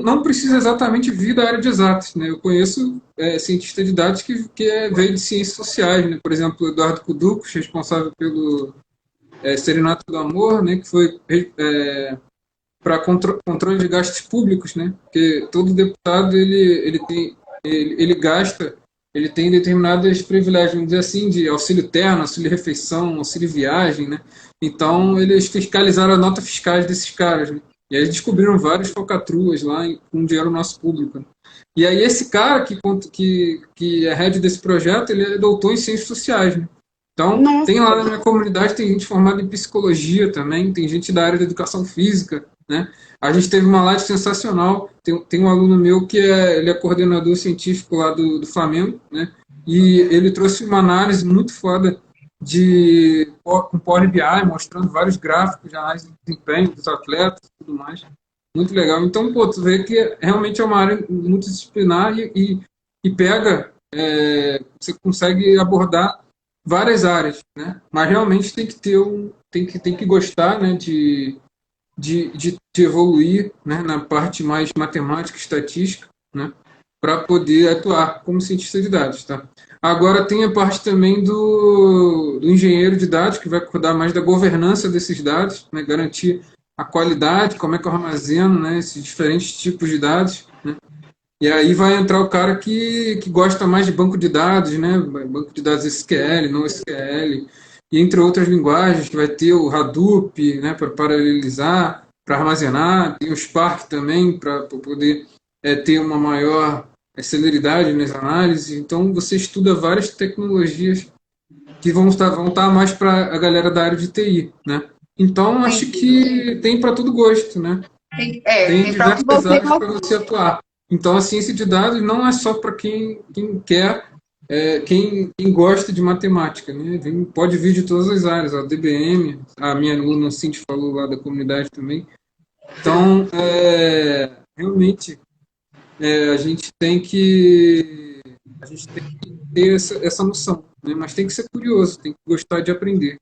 não precisa exatamente vir da área de exatas, né? Eu conheço cientista de dados que veio de ciências sociais, né? Por exemplo, o Eduardo Kuducos, responsável pelo Serenato do Amor, né? Que foi para controle de gastos públicos, né? Porque todo deputado ele gasta, ele tem determinados privilégios, vamos dizer assim, de auxílio terno, auxílio refeição, auxílio viagem, né? Então eles fiscalizaram a nota fiscais desses caras, né? E aí descobriram vários falcatruas lá com dinheiro nosso público, né? E aí esse cara que é head desse projeto, ele é doutor em ciências sociais, né? Então, Nossa, tem lá na minha comunidade, tem gente formada em psicologia também, tem gente da área da educação física, né? A gente teve uma live sensacional, tem um aluno meu que ele é coordenador científico lá do Flamengo, né? E ele trouxe uma análise muito foda com Power BI, mostrando vários gráficos de análise de desempenho dos atletas, tudo mais. Muito legal. Então, pô, tu vê que realmente é uma área multidisciplinar e pega, você consegue abordar várias áreas, né? Mas realmente tem que ter tem que gostar, né, de evoluir, né, na parte mais matemática, estatística, né, para poder atuar como cientista de dados, tá? Agora tem a parte também do engenheiro de dados, que vai cuidar mais da governança desses dados, né, garantir a qualidade, como é que eu armazeno, né, esses diferentes tipos de dados, né? E aí vai entrar o cara que gosta mais de banco de dados, né? Banco de dados SQL, NoSQL, e entre outras linguagens, que vai ter o Hadoop, né, para paralelizar, para armazenar, tem o Spark também, para poder ter uma maior celeridade nas análises. Então, você estuda várias tecnologias que vão estar mais para a galera da área de TI, né? Então, acho Entendi. que tem para todo gosto, né? Tem Tem para o que diversas você áreas para gosta. você atuar. Então, a ciência de dados não é só para quem quer, quem gosta de matemática, né? Pode vir de todas as áreas, a DBM, a minha aluna Cindy falou lá da comunidade também. Então, realmente, a gente tem que ter essa noção, né? Mas tem que ser curioso, tem que gostar de aprender,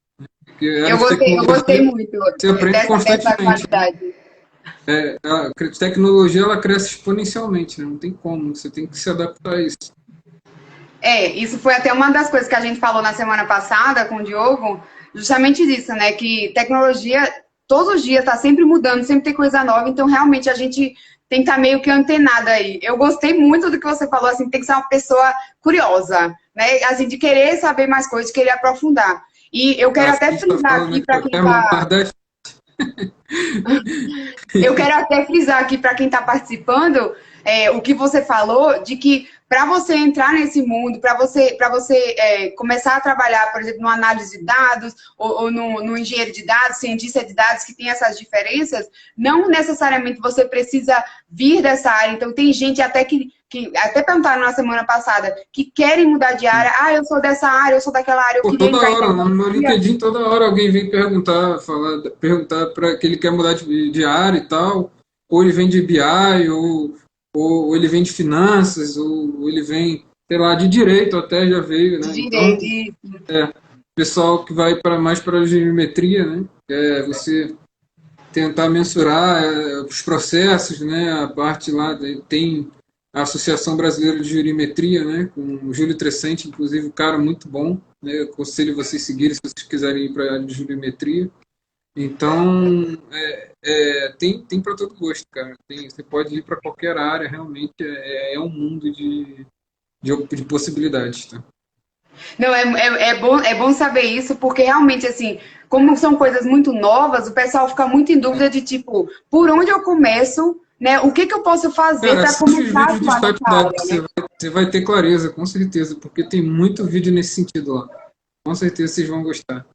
porque a área de Eu gostei tecnologia muito você aprende dessa constantemente. qualidade. A tecnologia ela cresce exponencialmente, né? Não tem como, você tem que se adaptar a isso. Isso foi até uma das coisas que a gente falou na semana passada com o Diogo, justamente disso, né? Que tecnologia, todos os dias, está sempre mudando, sempre tem coisa nova, então realmente a gente tem que estar meio que antenado aí. Eu gostei muito do que você falou, assim, tem que ser uma pessoa curiosa, né? Assim, de querer saber mais coisas, de querer aprofundar. E eu quero A até gente está frisar falando aqui aqui para quem até mais está das... Eu quero até frisar aqui para quem está participando o que você falou de que para você entrar nesse mundo, para você começar a trabalhar, por exemplo, no análise de dados ou no engenheiro de dados, cientista de dados, que tem essas diferenças, não necessariamente você precisa vir dessa área. Então, tem gente até que até perguntaram na semana passada, que querem mudar de área. Ah, eu sou dessa área, eu sou daquela área, eu Pô, queria toda entrar em hora, no meu tecnologia. LinkedIn, toda hora alguém vem perguntar para que ele quer mudar de área e tal, ou ele vem de BI, ou ele vem de finanças, ou ele vem, sei lá, de direito até já veio, De né? Então, direito. pessoal que vai mais para a geometria, né? Que é você tentar mensurar os processos, né? A parte lá tem a Associação Brasileira de Jurimetria, né? Com o Júlio Trecente, inclusive, um cara muito bom, né? Eu aconselho vocês seguirem se vocês quiserem ir para a área de jurimetria. Então, tem para todo gosto, cara. Você pode ir para qualquer área, realmente é um mundo de possibilidades, tá? Não, é bom saber isso, porque realmente, assim, como são coisas muito novas, o pessoal fica muito em dúvida de, tipo, por onde eu começo, né? O que eu posso fazer Cara, para assiste os começar a vídeos de atuar nessa statidade que área, né? você vai ter clareza, com certeza, porque tem muito vídeo nesse sentido lá. Com certeza vocês vão gostar.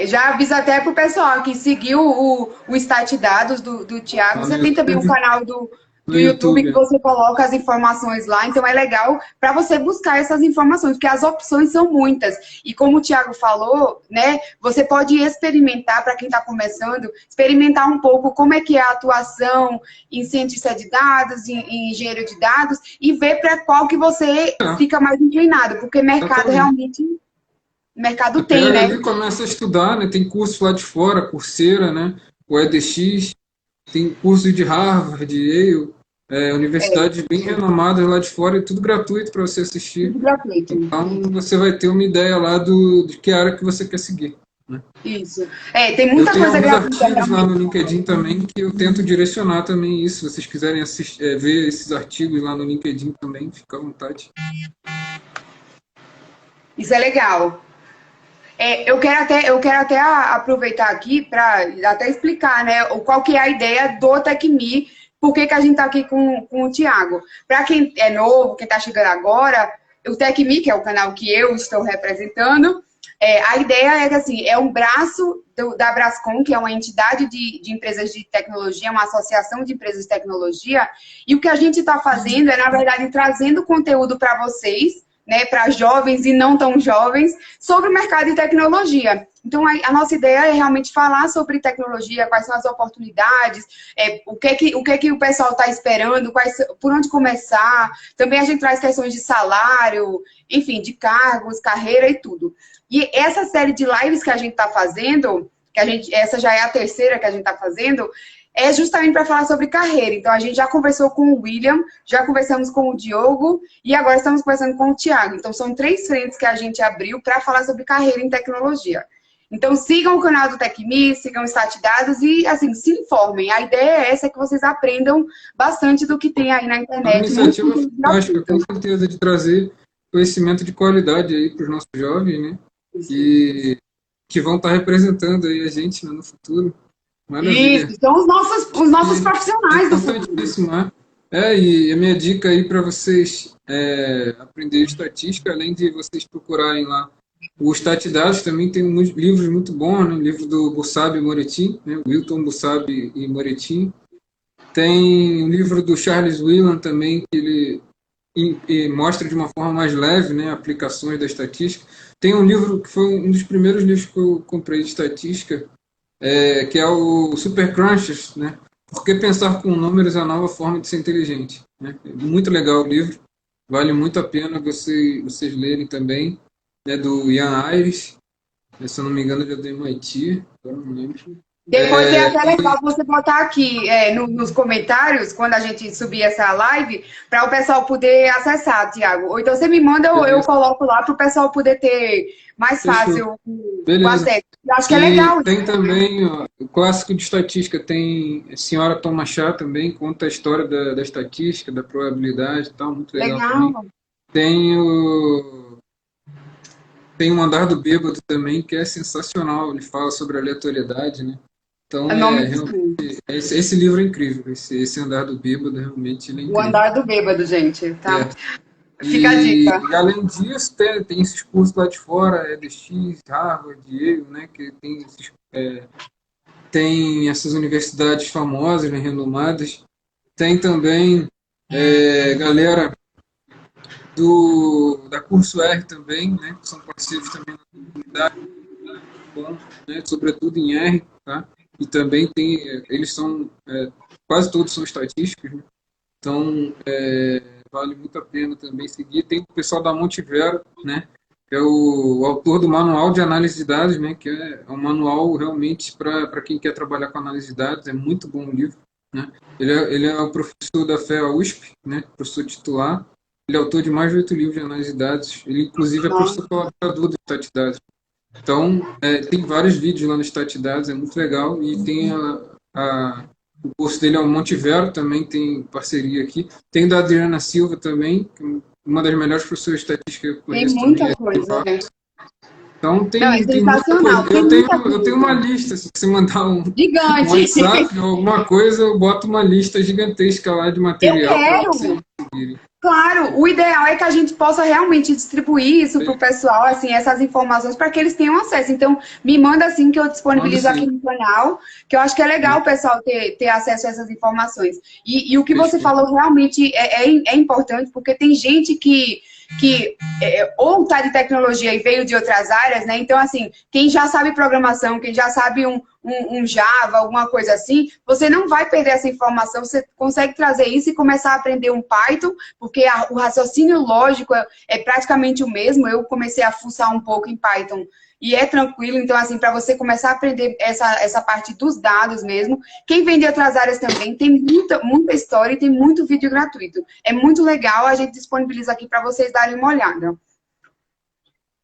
Já aviso até pro pessoal que seguiu o Stat Dados do Thiago. Lá Você no tem também o YouTube, canal no do YouTube que YouTube. você coloca as informações lá, então é legal para você buscar essas informações, porque as opções são muitas. E como o Thiago falou, né, você pode experimentar, para quem está começando, experimentar um pouco como é que é a atuação em cientista de dados, em engenheiro de dados, e ver para qual que você É, fica mais inclinado, porque mercado exatamente. realmente, mercado Você tem, pega ali né? e começa a estudar, né? Tem curso lá de fora, Coursera, né? O edX, tem curso de Harvard, Yale, universidades bem renomadas lá de fora, e tudo gratuito para você assistir. Tudo gratuito. Então você vai ter uma ideia lá de que área que você quer seguir, né? Isso. Tem Eu muita tenho coisa alguns gratuita artigos lá realmente. no LinkedIn também que eu tento direcionar também isso. Se vocês quiserem ver esses artigos lá no LinkedIn também, fica à vontade. Isso é legal. Eu quero até aproveitar aqui para até explicar, né, qual que é a ideia do TecMe, por que a gente está aqui com o Thiago. Para quem é novo, quem está chegando agora, o TecMe, que é o canal que eu estou representando, a ideia é que assim, é um braço da Brascom, que é uma entidade de empresas de tecnologia, uma associação de empresas de tecnologia, e o que a gente está fazendo é, na verdade, trazendo conteúdo para vocês, né, para jovens e não tão jovens, sobre o mercado de tecnologia. Então, a nossa ideia é realmente falar sobre tecnologia, quais são as oportunidades, o que é que o pessoal está esperando, por onde começar. Também a gente traz questões de salário, enfim, de cargos, carreira e tudo. E essa série de lives que a gente está fazendo, essa já é a terceira que a gente está fazendo, é justamente para falar sobre carreira. Então, a gente já conversou com o William, já conversamos com o Diogo e agora estamos conversando com o Thiago. Então, são 3 frentes que a gente abriu para falar sobre carreira em tecnologia. Então, sigam o canal do TecMe, sigam o StatDados e, assim, se informem. A ideia é essa, que vocês aprendam bastante do que tem aí na internet. Uma iniciativa fantástica, com certeza, de trazer conhecimento de qualidade aí para os nossos jovens, né? E que vão estar representando aí a gente, né, no futuro. Maravilha. Isso, são os nossos profissionais do futuro. Né? E a minha dica aí para vocês aprender estatística, além de vocês procurarem lá o StatDados, também tem muitos livros muito bons, né? O livro do Bussabi e Moretti, né? Wilton Bussabi e Moretti. Tem o livro do Charles Wheelan também, que ele mostra de uma forma mais leve, né, aplicações da estatística. Tem um livro que foi um dos primeiros livros que eu comprei de estatística, que é o Super Crunchers, né? Por que pensar com números é a nova forma de ser inteligente, né? É muito legal o livro, vale muito a pena vocês lerem também. É do Ian Ayres, se eu não me engano, ele é do MIT, agora não lembro. Depois é até legal você botar aqui nos comentários, quando a gente subir essa live, para o pessoal poder acessar, Thiago. Ou então você me manda, ou eu coloco lá para o pessoal poder ter mais fácil o acesso. Eu acho que é legal. Tem também o clássico de estatística, tem a senhora Thomas Chá também, conta a história da estatística, da probabilidade e tal, muito legal. Também. Tem um Andar do Bêbado também, que é sensacional, ele fala sobre aleatoriedade, né? Então, esse livro é incrível, esse Andar do Bêbado, realmente ele é incrível. O Andar do Bêbado, gente, tá? Fica a dica. E além disso, tem esses cursos lá de fora, EDX, Harvard, Yale, né? Que tem essas universidades famosas, né, renomadas. Tem também galera da Curso R também, né? Que são parceiros também da comunidade, né, sobretudo em R, tá? E também eles são, quase todos são estatísticos, né? Então, vale muito a pena também seguir. Tem o pessoal da Montivero, né? Que é o autor do Manual de Análise de Dados, né? Que é um manual realmente para quem quer trabalhar com análise de dados. É muito bom o livro, né? Ele é o professor da FEA USP, né? Professor titular. Ele é autor de mais de 8 livros de análise de dados. Ele, inclusive, é professor colaborador do StatDados. Então, tem vários vídeos lá no StatDados, é muito legal. E tem o curso dele é o Montivero, também tem parceria aqui. Tem da Adriana Silva também, que é uma das melhores professoras de estatística que eu conheço. Tem muita coisa, né? Então, tem muita coisa. Eu tenho uma lista, se você mandar um WhatsApp ou alguma coisa, eu boto uma lista gigantesca lá de material para vocês seguirem. Claro, o ideal é que a gente possa realmente distribuir isso para o pessoal, assim, essas informações, para que eles tenham acesso. Então, me manda assim que eu disponibilizo aqui no canal, que eu acho que é legal o pessoal ter acesso a essas informações. E o que você falou realmente é importante, porque tem gente que ou está de tecnologia e veio de outras áreas, né? Então, assim, quem já sabe programação, quem já sabe um Java, alguma coisa assim, você não vai perder essa informação, você consegue trazer isso e começar a aprender um Python, porque o raciocínio lógico é praticamente o mesmo. Eu comecei a fuçar um pouco em Python e é tranquilo. Então, assim, para você começar a aprender essa parte dos dados mesmo, quem vem de outras áreas também, tem muita história e tem muito vídeo gratuito. É muito legal, a gente disponibiliza aqui para vocês darem uma olhada.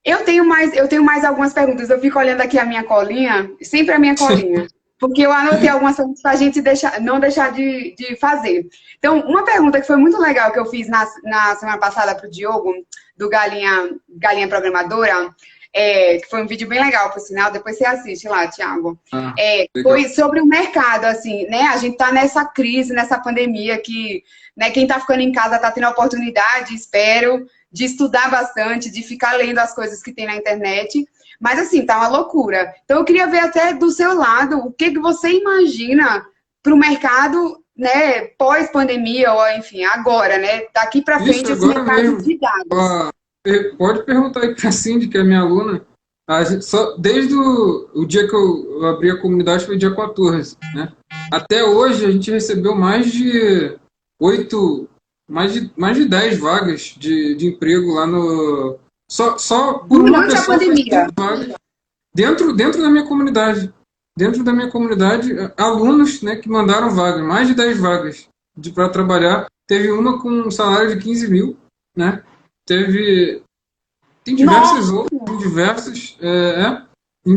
Eu tenho mais algumas perguntas. Eu fico olhando aqui a minha colinha, sempre a minha colinha, porque eu anotei algumas perguntas para a gente não deixar de fazer. Então, uma pergunta que foi muito legal que eu fiz na semana passada para o Diogo, do Galinha Programadora, que foi um vídeo bem legal, por sinal, depois você assiste lá, Thiago. Foi sobre o mercado, assim, né? A gente está nessa crise, nessa pandemia que, né, quem está ficando em casa está tendo a oportunidade, espero, de estudar bastante, de ficar lendo as coisas que tem na internet. Mas, assim, tá uma loucura. Então, eu queria ver até do seu lado o que você imagina para o mercado, né, pós-pandemia, ou enfim, agora, né? Daqui para frente, esse mercado de dados. Pode perguntar aí para a Cindy, que é minha aluna. Desde o dia que eu abri a comunidade foi dia 14, né? Até hoje a gente recebeu mais de 8, mais de 10 vagas de emprego lá no. Só por uma Durante a pessoa fez pandemia. 10 vagas dentro da minha comunidade. Dentro da minha comunidade, alunos, né, que mandaram vagas, mais de 10 vagas para trabalhar. Teve uma com um salário de 15 mil, né? Teve, tem diversas Nossa! outras, em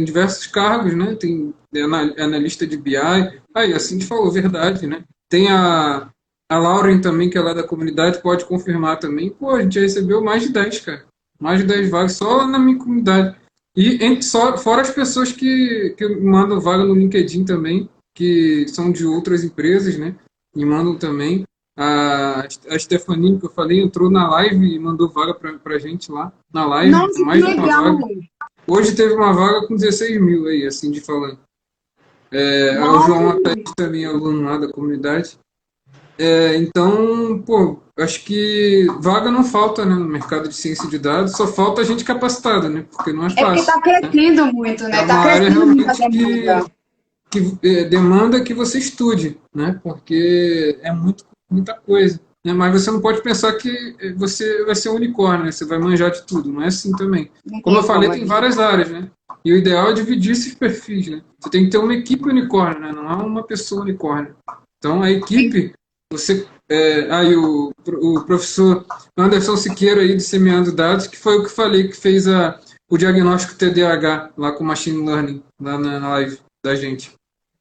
diversos cargos, né? Tem analista de BI. Aí, assim que falou, verdade, né? Tem a Lauren também, que é lá da comunidade, pode confirmar também. Pô, a gente já recebeu mais de 10, cara. Mais de 10 vagas só na minha comunidade. Só, fora as pessoas que mandam vaga no LinkedIn também, que são de outras empresas, né? E mandam também. A Stephanie, que eu falei, entrou na live e mandou vaga pra gente lá, na live, Nossa, que mais de uma legal! vaga. Hoje teve uma vaga com 16 mil aí, assim de falando. O Nossa, João Atete também é aluno lá da comunidade. Então, pô, acho que vaga não falta, né, no mercado de ciência de dados, só falta gente capacitada, né, porque não é é porque fácil. está crescendo muito, É né? Está uma área crescendo muito a realmente demanda. que demanda que você estude, né? Porque é muita coisa. Né? Mas você não pode pensar que você vai ser um unicórnio, né? Você vai manjar de tudo. Não é assim também. Não Como eu tem falei, como, tem várias áreas, né? E o ideal é dividir esses perfis, né? Você tem que ter uma equipe unicórnio, né? Não é uma pessoa unicórnio. Então, a equipe, você... aí o professor Anderson Siqueira aí, de Semeando Dados, que foi o que falei, que fez o diagnóstico TDAH lá com Machine Learning, lá na live da gente.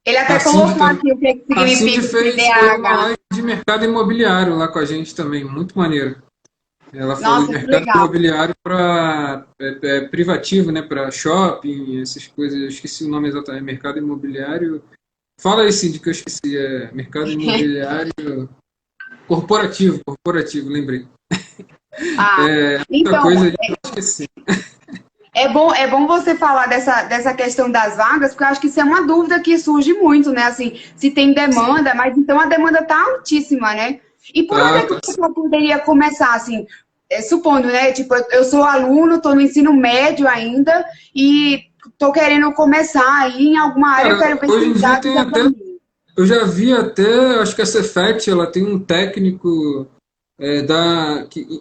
Ele até A Cindy, colocou aqui o que que a Cindy significa fez uma TDAH. live de mercado imobiliário lá com a gente também, muito maneiro. Ela falou de Nossa, que mercado legal. imobiliário para privativo, né, para shopping, essas coisas. Eu esqueci o nome exatamente, mercado imobiliário. Fala aí, Cindy, que eu esqueci. É mercado imobiliário corporativo, lembrei. Ah, Muita então, coisa ali que eu esqueci. é bom você falar dessa questão das vagas, porque eu acho que isso é uma dúvida que surge muito, né? Assim, se tem demanda, mas então a demanda está altíssima, né? E por onde é que Tá, o pessoal poderia começar, assim, supondo, né? Tipo, eu sou aluno, estou no ensino médio ainda e estou querendo começar aí em alguma área, eu cara, quero ver hoje em se dia dados tem é para até. mim. Eu já vi até, acho que a Cefet, ela tem um técnico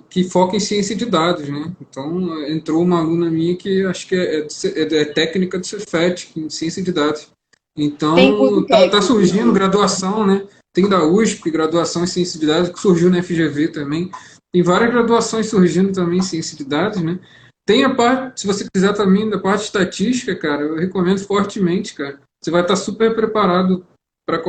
que foca em ciência de dados, né? Então, entrou uma aluna minha que acho que é técnica do Cefet, em ciência de dados. Tem curso Então, tá técnico, surgindo então. graduação, né? Tem da USP, graduação em ciência de dados, que surgiu na FGV também. Tem várias graduações surgindo também em ciência de dados, né? Tem a parte, se você quiser também, da parte estatística, cara, eu recomendo fortemente, cara. Você vai estar super preparado para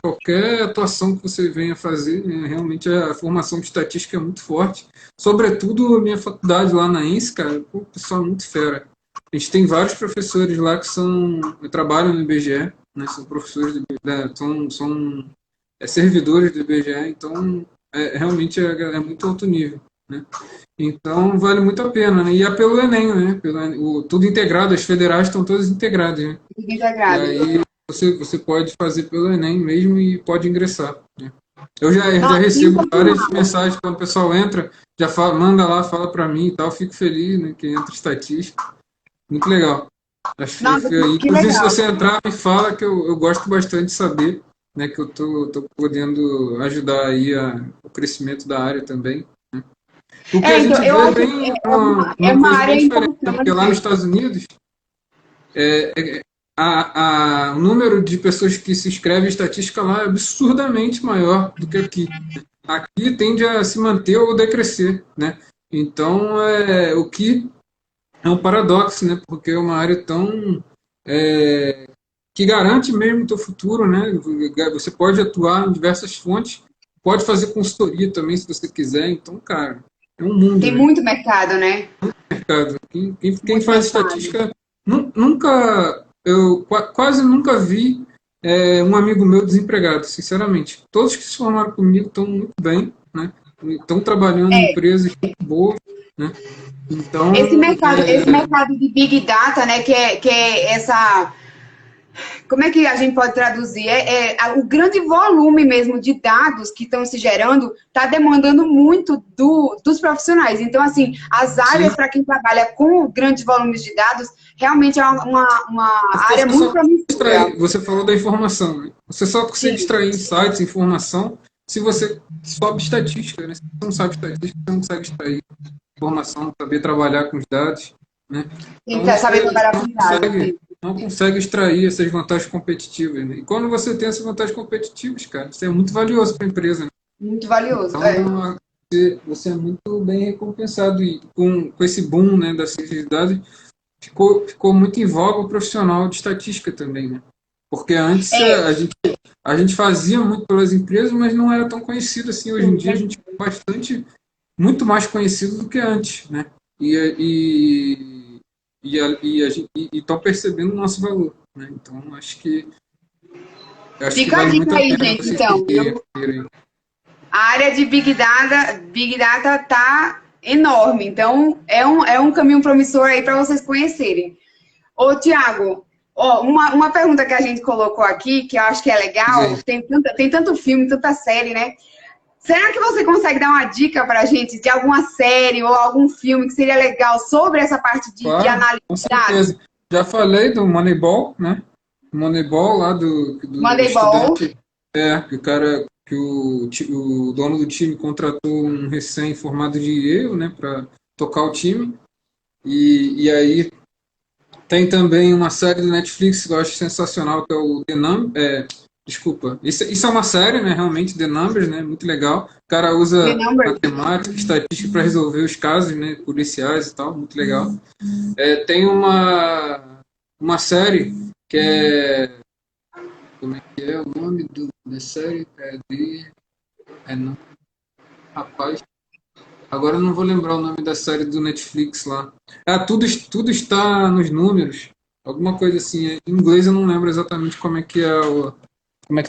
qualquer atuação que você venha fazer, né? Realmente a formação de estatística é muito forte. Sobretudo a minha faculdade lá na ENSE, cara, pô, o pessoal é muito fera. A gente tem vários professores lá que trabalham no IBGE, né? São professores servidores do IBGE, então realmente muito alto nível, né? Então vale muito a pena, né? E é pelo Enem, né? Tudo integrado, as federais estão todas integradas, né? Tudo E integrado. aí você pode fazer pelo Enem mesmo e pode ingressar, né? Eu já Nossa, recebo várias sensacional. mensagens quando o pessoal entra, manda lá, fala para mim e tal, fico feliz, né, que entra estatística. Muito legal. Nossa, que Inclusive, se legal. você entrar, me fala que eu gosto bastante de saber, né, que eu tô podendo ajudar aí o crescimento da área também. O que a Então, gente eu vê é acho que bem é uma uma coisa área bem diferente, né? Porque lá nos importante. Estados Unidos, o número de pessoas que se inscrevem em estatística lá é absurdamente maior do que aqui. Aqui tende a se manter ou decrescer, né? Então, o que é um paradoxo, né? Porque é uma área tão que garante mesmo o teu futuro, né? Você pode atuar em diversas fontes, pode fazer consultoria também se você quiser. Então, cara, é um mundo, Tem né? muito mercado, né? Mercado. Quem Muito faz mercado. estatística nunca, quase nunca vi um amigo meu desempregado, sinceramente. Todos que se formaram comigo estão muito bem, né? Estão trabalhando em É, empresas muito boas, né? Então, esse mercado de Big Data, né, que é essa. como é que a gente pode traduzir? O grande volume mesmo de dados que estão se gerando está demandando muito dos profissionais. Então, assim, as Sim. áreas para quem trabalha com grandes volumes de dados realmente é uma Porque área você muito só consegue promissora. extrair, você falou da informação, né? Você só consegue Sim, extrair insights, informação, se você sobe estatística, né? Se você não sabe estatística, você não consegue extrair informação, saber trabalhar com os dados, né? tem Então que saber você trabalhar com dados. Sim. não consegue extrair essas vantagens competitivas, né? E quando você tem essas vantagens competitivas, cara, isso é muito valioso para a empresa, né? Muito valioso. É. Então, você é muito bem recompensado e com esse boom, né, da ciência ficou muito em voga o profissional de estatística também, né? Porque antes É, a gente fazia muito pelas empresas, mas não era tão conhecido assim. Hoje em dia a sim. gente é muito mais conhecido do que antes, né? E estão percebendo o nosso valor, né? Então acho que Fica a vale dica muito a aí, pena gente, vocês então, seguirem. viu? A área de Big Data tá enorme, então é um caminho promissor aí para vocês conhecerem. Ô, Tiago, uma pergunta que a gente colocou aqui, que eu acho que é Diz legal, aí. tem tanto filme, tanta série, né? Será que você consegue dar uma dica para a gente de alguma série ou algum filme que seria legal sobre essa parte de Claro, análise com de dados? certeza. Já falei do Moneyball, né? Moneyball lá do Moneyball. estudante, que o cara, o dono do time contratou um recém-formado de Yale, né, para tocar o time. E aí tem também uma série do Netflix que eu acho sensacional, que é o desculpa, isso é uma série, né, realmente, The Numbers, né, muito legal. O cara The usa Number. matemática, estatística para resolver os casos, né, policiais e tal, muito legal. Tem uma série que é. Como é que é o nome da série? Não, rapaz. Agora eu não vou lembrar o nome da série do Netflix lá. Tudo está nos números. Alguma coisa assim. Em inglês eu não lembro exatamente como é que é como é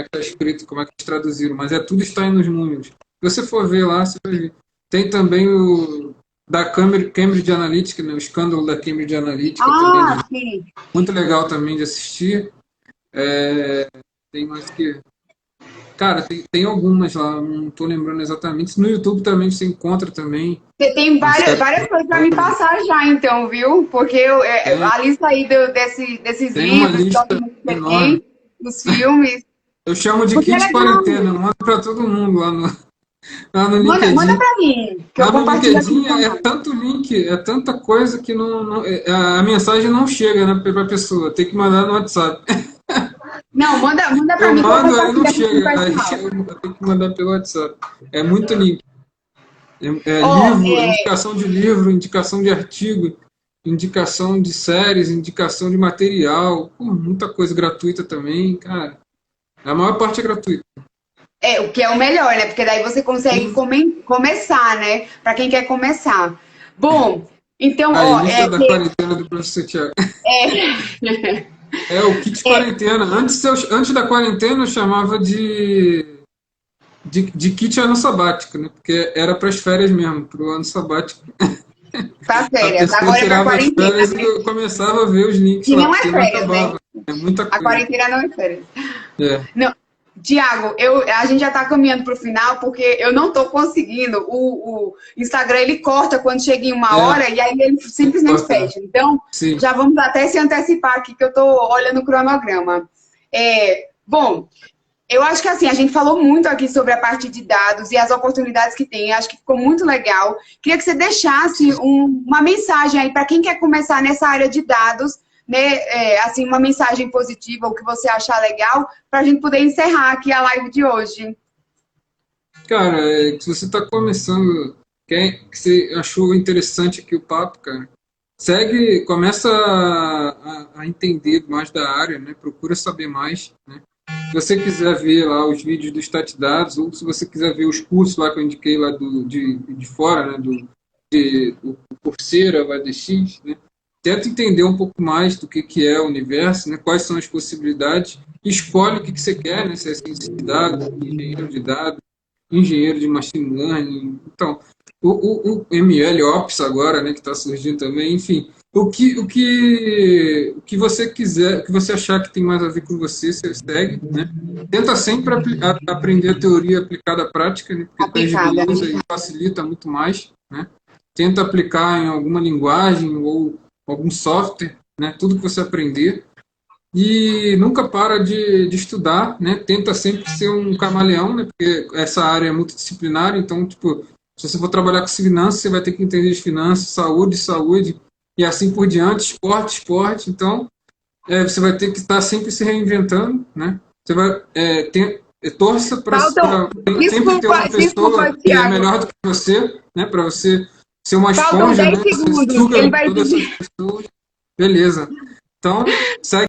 que tá escrito, como é que eles traduziram, mas tudo está aí nos números. Se você for ver lá, você vai ver. Tem também o da Cambridge Analytica, né? O escândalo da Cambridge Analytica também, Ah, sim. muito legal também de assistir. É, tem mais que. Cara, tem algumas lá, não tô lembrando exatamente. No YouTube também você encontra também Você tem uma série. várias coisas para me passar já, então, viu? Porque Tem, a lista aí desses tem uma livros, lista documentos que você enorme. tem, dos filmes. Eu chamo de Porque é kit legal. quarentena, eu mando para todo mundo lá no Manda LinkedIn. para mim, que eu Lá no compartilho aqui no LinkedIn é canal. tanto link, é tanta coisa que a mensagem não chega, né, para a pessoa, tem que mandar no WhatsApp. Não, manda para Eu mim que eu mando, aí não compartilho aqui com o chega, aí pessoal. eu tenho que mandar pelo WhatsApp. É muito link. Ó, Livro, indicação de livro, indicação de artigo, indicação de séries, indicação de material, pô, muita coisa gratuita também, cara. A maior parte é gratuita. o que é o melhor, né? Porque daí você consegue Sim. começar, né? Para quem quer começar. Bom, então, Aí, lista da quarentena do professor Tiago. é, É o kit quarentena. Antes da quarentena eu chamava de kit ano sabático, né? Porque era para as férias mesmo, para o ano sabático. para A férias. pessoa Agora é para tirava as quarentena, férias e né? eu começava a ver os links Que lá, não é porque não férias, né? acabava. É muita A coisa. quarentena não é férias. É. Não, Tiago, a gente já está caminhando para o final porque eu não estou conseguindo. O Instagram ele corta quando chega em uma É, hora e aí ele simplesmente importa. fecha. Então, Sim. já vamos até se antecipar aqui que eu estou olhando o cronograma. Bom, eu acho que assim, a gente falou muito aqui sobre a parte de dados e as oportunidades que tem. Acho que ficou muito legal. Queria que você deixasse uma mensagem aí para quem quer começar nessa área de dados, né? Assim, uma mensagem positiva, o que você achar legal, para a gente poder encerrar aqui a live de hoje. Cara, se você está começando, que você achou interessante aqui o papo, cara, começa a entender mais da área, né? Procura saber mais, né? Se você quiser ver lá os vídeos do Statidados, ou se você quiser ver os cursos lá que eu indiquei lá de fora, né? Do Coursera, o ADX, né? Tenta entender um pouco mais do que é o universo, né? Quais são as possibilidades, escolhe o que você quer, né? Se é ciência de dados, engenheiro de dados, engenheiro de machine learning. Então, o ML Ops agora, né, que está surgindo também, enfim, o que você quiser, o que você achar que tem mais a ver com você, você segue, né? Tenta sempre aprender a teoria aplicada à prática, né? Porque Aplicada. tangibiliza e facilita muito mais, né? Tenta aplicar em alguma linguagem ou algum software, né? Tudo que você aprender. E nunca para de estudar, né? Tenta sempre ser um camaleão, né? Porque essa área é multidisciplinar, então, tipo, se você for trabalhar com finanças, você vai ter que entender de finanças, saúde, e assim por diante, esporte. Então, você vai ter que estar sempre se reinventando, né? Você vai torça para Faltam, sempre ter uma desculpa, pessoa que é Thiago. melhor do que você, né? Para você ser uma Faltam esponja, 10 né? Você segundos. suga Ele vai todas dizer. essas pessoas. Beleza. Então, segue